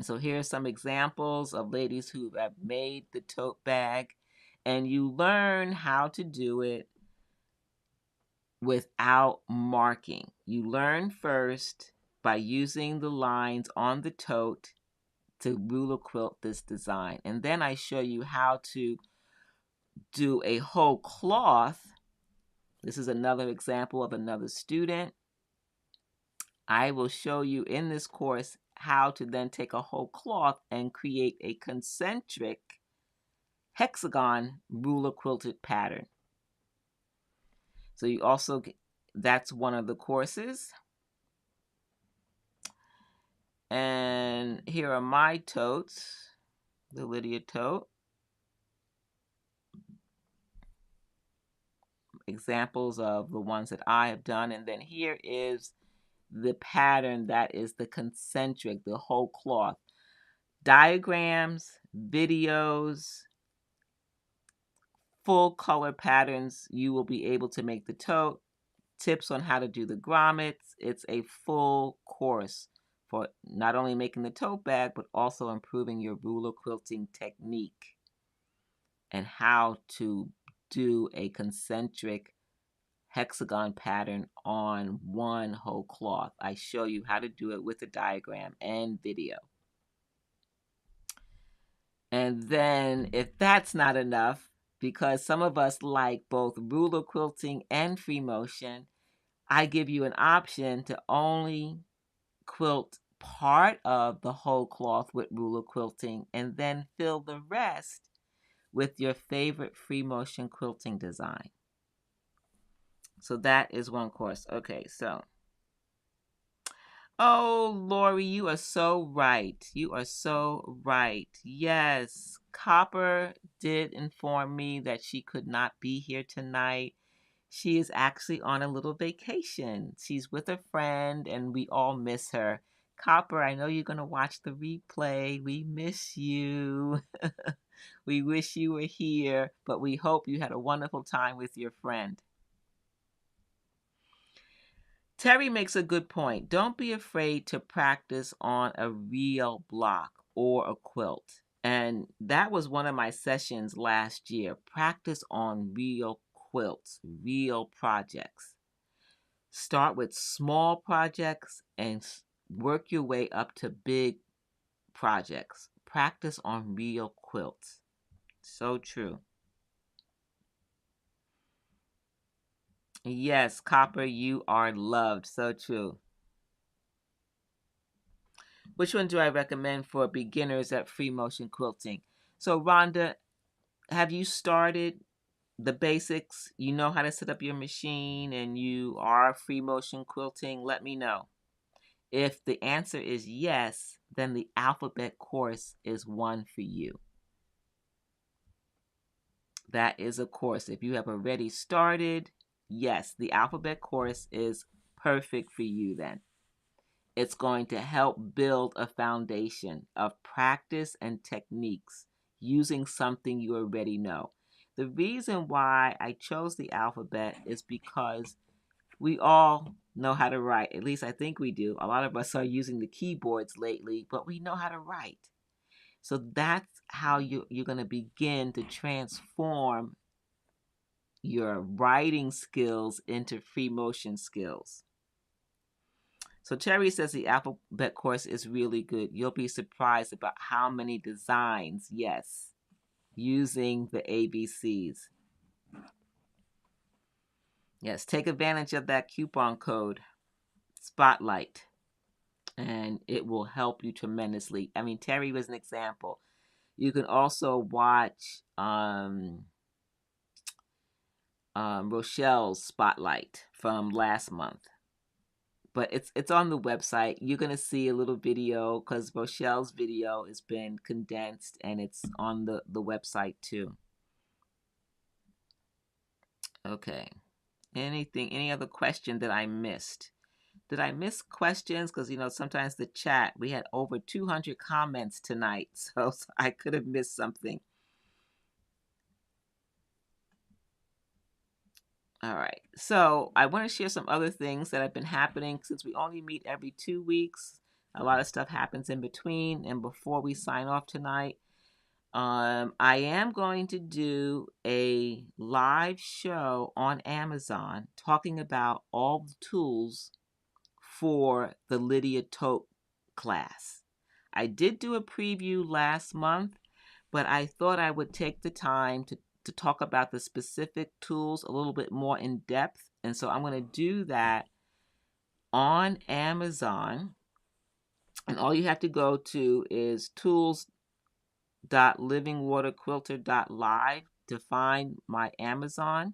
So here are some examples of ladies who have made the tote bag, and you learn how to do it without marking. You learn first by using the lines on the tote to ruler quilt this design. And then I show you how to do a whole cloth. This is another example of another student. I will show you in this course how to then take a whole cloth and create a concentric hexagon ruler quilted pattern. So you also, that's one of the courses. And here are my totes, the Lydia tote. Examples of the ones that I have done. And then here is the pattern that is the concentric, the whole cloth. Diagrams, videos, full color patterns. You will be able to make the tote. Tips on how to do the grommets. It's a full course for not only making the tote bag, but also improving your ruler quilting technique and how to do a concentric hexagon pattern on one whole cloth. I show you how to do it with a diagram and video. And then if that's not enough, because some of us like both ruler quilting and free motion, I give you an option to only quilt part of the whole cloth with ruler quilting and then fill the rest with your favorite free motion quilting design. So that is one course. Okay, so. Oh, Lori, you are so right. You are so right. Yes, Copper did inform me that she could not be here tonight. She is actually on a little vacation. She's with a friend, and we all miss her. Copper, I know you're going to watch the replay. We miss you. We wish you were here, but we hope you had a wonderful time with your friend. Teri makes a good point. Don't be afraid to practice on a real block or a quilt. And that was one of my sessions last year. Practice on real quilts, real projects. Start with small projects and work your way up to big projects. Practice on real quilts. So true. Yes, Copper, you are loved. So true. Which one do I recommend for beginners at free motion quilting? So, Rhonda, have you started the basics? You know how to set up your machine and you are free motion quilting? Let me know. If the answer is yes, then the alphabet course is one for you. That is a course. If you have already started, yes, the alphabet course is perfect for you then. It's going to help build a foundation of practice and techniques using something you already know. The reason why I chose the alphabet is because we all know how to write. At least I think we do. A lot of us are using the keyboards lately, but we know how to write. So that's how you're going to begin to transform your writing skills into free motion skills. So Teri says the alphabet course is really good. You'll be surprised about how many designs, yes, using the ABCs. Yes, take advantage of that coupon code, Spotlight, and it will help you tremendously. I mean, Teri was an example. You can also watch Rochelle's Spotlight from last month. But it's on the website. You're going to see a little video because Rochelle's video has been condensed and it's on the website too. Okay. Any other question that I missed? Did I miss questions? Because, sometimes the chat, we had over 200 comments tonight, so I could have missed something. All right. So I want to share some other things that have been happening since we only meet every 2 weeks. A lot of stuff happens in between and before we sign off tonight. I am going to do a live show on Amazon talking about all the tools for the Lydia Tote class. I did do a preview last month, but I thought I would take the time to talk about the specific tools a little bit more in depth. And so I'm going to do that on Amazon. And all you have to go to is tools.livingwaterquilter.live to find my Amazon.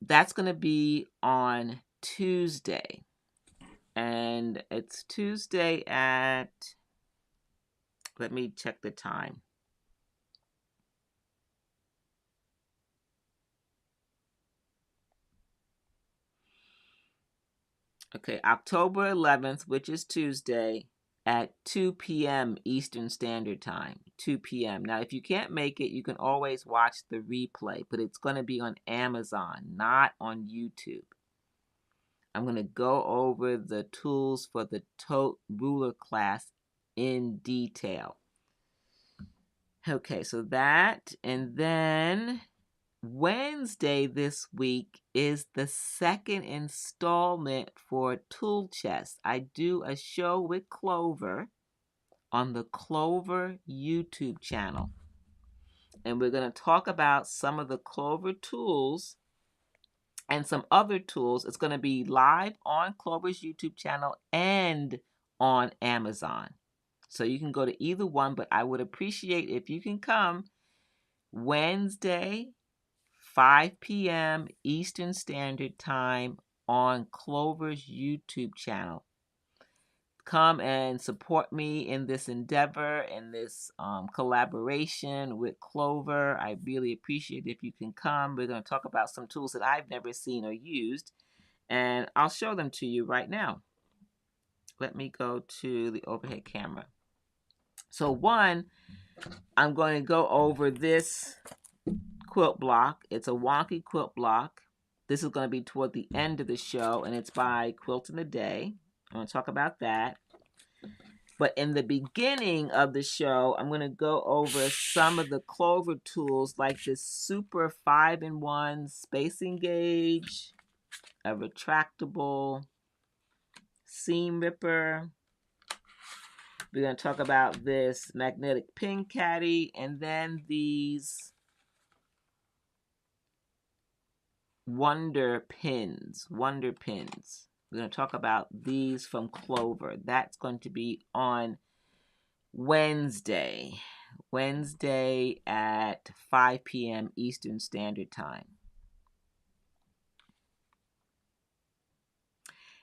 That's going to be on Tuesday. And it's Tuesday at, let me check the time. Okay, October 11th, which is Tuesday, at 2 p.m. Eastern Standard Time. 2 p.m. Now, if you can't make it, you can always watch the replay, but it's going to be on Amazon, not on YouTube. I'm going to go over the tools for the tote ruler class in detail. Okay, so that, and then Wednesday this week is the second installment for Tool Chest. I do a show with Clover on the Clover YouTube channel. And we're going to talk about some of the Clover tools and some other tools. It's going to be live on Clover's YouTube channel and on Amazon. So you can go to either one, but I would appreciate if you can come Wednesday, 5 p.m. Eastern Standard Time on Clover's YouTube channel. come and support me in this endeavor, in this collaboration with Clover. I really appreciate it if you can come. We're going to talk about some tools that I've never seen or used, and I'll show them to you right now. Let me go to the overhead camera. So one, I'm going to go over this quilt block. It's a wonky quilt block. This is going to be toward the end of the show, and it's by Quilting a Day. I'm going to talk about that. But in the beginning of the show, I'm going to go over some of the Clover tools, like this super 5-in-1 spacing gauge, a retractable seam ripper. We're going to talk about this magnetic pin caddy, and then these wonder pins. We're going to talk about these from Clover. That's going to be on Wednesday at 5 p.m. Eastern Standard Time.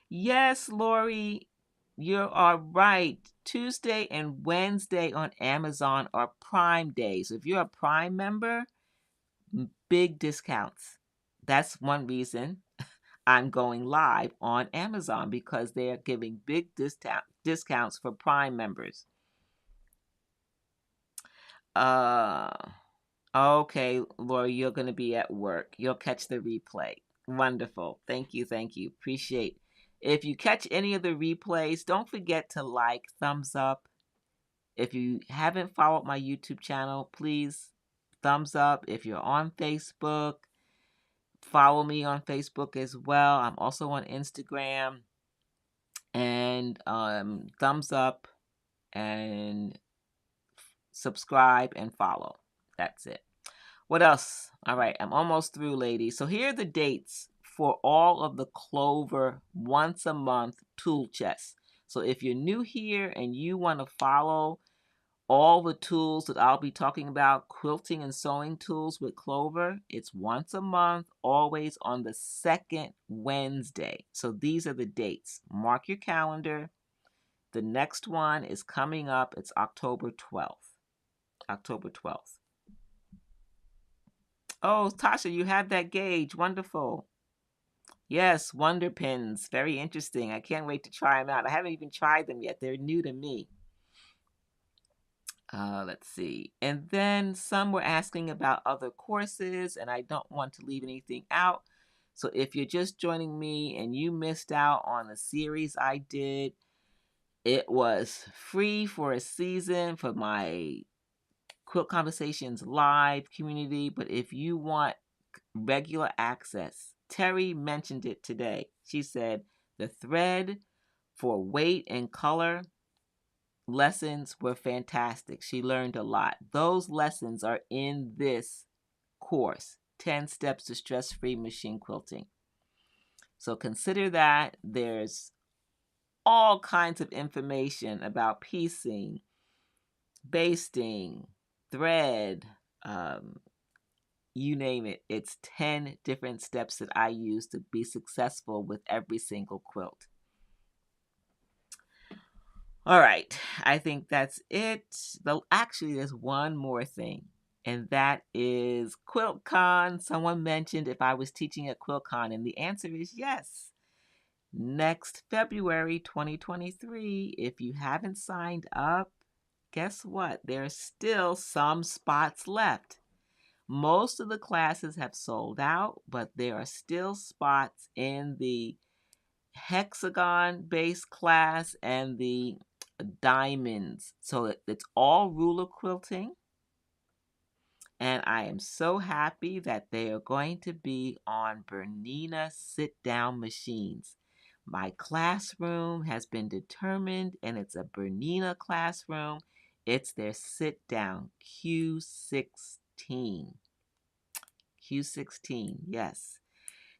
Yes, Lori, you are right. Tuesday and Wednesday on Amazon are Prime days. So if you're a Prime member, big discounts. That's one reason I'm going live on Amazon, because they're giving big discounts for Prime members. Okay, Lori, you're going to be at work. You'll catch the replay. Wonderful. Thank you. Appreciate. If you catch any of the replays, don't forget to like, thumbs up. If you haven't followed my YouTube channel, please thumbs up. If you're on Facebook, follow me on Facebook as well. I'm also on Instagram. And thumbs up and subscribe and follow. That's it. What else? All right, I'm almost through, ladies. So here are the dates for all of the Clover once a month tool chests. So if you're new here and you want to follow all the tools that I'll be talking about, quilting and sewing tools with Clover, it's once a month, always on the second Wednesday. So these are the dates. Mark your calendar. The next one is coming up. It's October 12th. October 12th. Oh, Tasha, you have that gauge. Wonderful. Yes, wonder pins. Very interesting. I can't wait to try them out. I haven't even tried them yet. They're new to me. Let's see. And then some were asking about other courses, and I don't want to leave anything out. So if you're just joining me and you missed out on the series I did, it was free for a season for my Quilt Conversations live community. But if you want regular access, Teri mentioned it today. She said the thread for weight and color lessons were fantastic. She learned a lot. Those lessons are in this course, 10 Steps to Stress-Free Machine Quilting. So consider that. There's all kinds of information about piecing, basting, thread, you name it. It's 10 different steps that I use to be successful with every single quilt. All right, I think that's it. Actually, there's one more thing, and that is QuiltCon. Someone mentioned if I was teaching at QuiltCon, and the answer is yes. Next February 2023, if you haven't signed up, guess what? There's still some spots left. Most of the classes have sold out, but there are still spots in the hexagon-based class and the diamonds. So it's all ruler quilting. And I am so happy that they are going to be on Bernina sit-down machines. My classroom has been determined, and it's a Bernina classroom. It's their sit-down Q16. Q16, yes.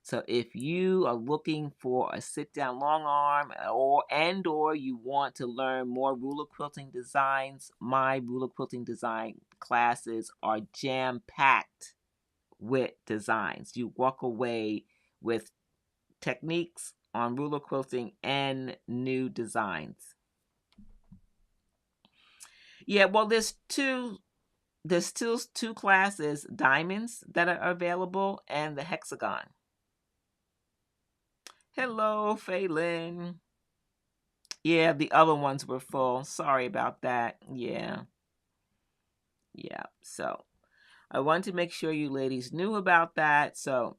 So if you are looking for a sit-down long arm or you want to learn more ruler quilting designs, my ruler quilting design classes are jam-packed with designs. You walk away with techniques on ruler quilting and new designs. Yeah, well, there's still two classes, diamonds, that are available, and the hexagon. Hello, Phelan. Yeah, the other ones were full. Sorry about that. Yeah. Yeah. So I wanted to make sure you ladies knew about that. So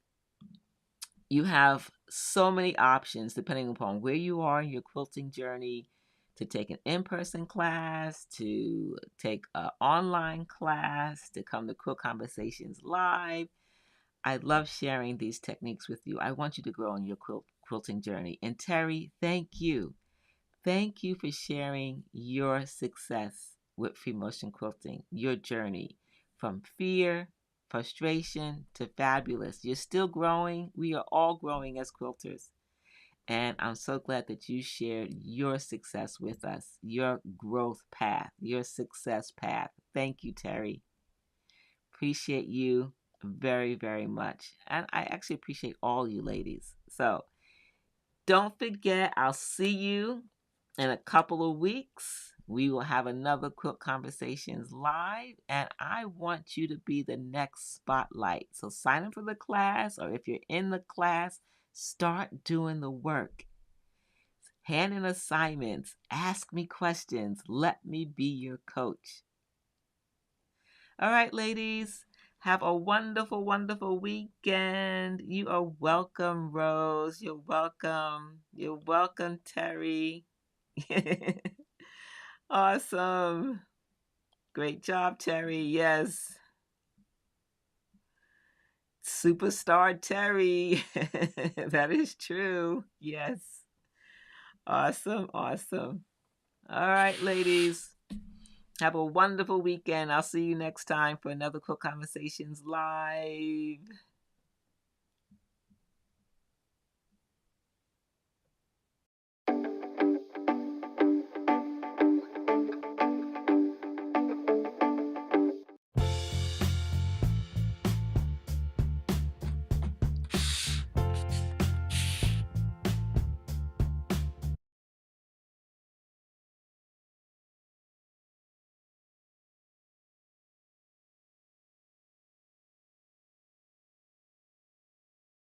you have so many options depending upon where you are in your quilting journey, to take an in-person class, to take an online class, to come to Quilt Conversations Live. I love sharing these techniques with you. I want you to grow in your quilting journey. And Teri, thank you. Thank you for sharing your success with free motion quilting, your journey from fear, frustration to fabulous. You're still growing. We are all growing as quilters. And I'm so glad that you shared your success with us, your growth path, your success path. Thank you, Teri. Appreciate you very, very much. And I actually appreciate all you ladies. So don't forget, I'll see you in a couple of weeks. We will have another Quilt Conversations live, and I want you to be the next spotlight. So sign up for the class, or if you're in the class, start doing the work. Hand in assignments, ask me questions, let me be your coach. All right, ladies, have a wonderful, wonderful weekend. You are welcome, Rose. You're welcome. You're welcome, Teri. Awesome. Great job, Teri. Yes. Superstar Teri. That is true. Yes. Awesome. Awesome. All right, ladies. Have a wonderful weekend. I'll see you next time for another Quilt Conversations Live.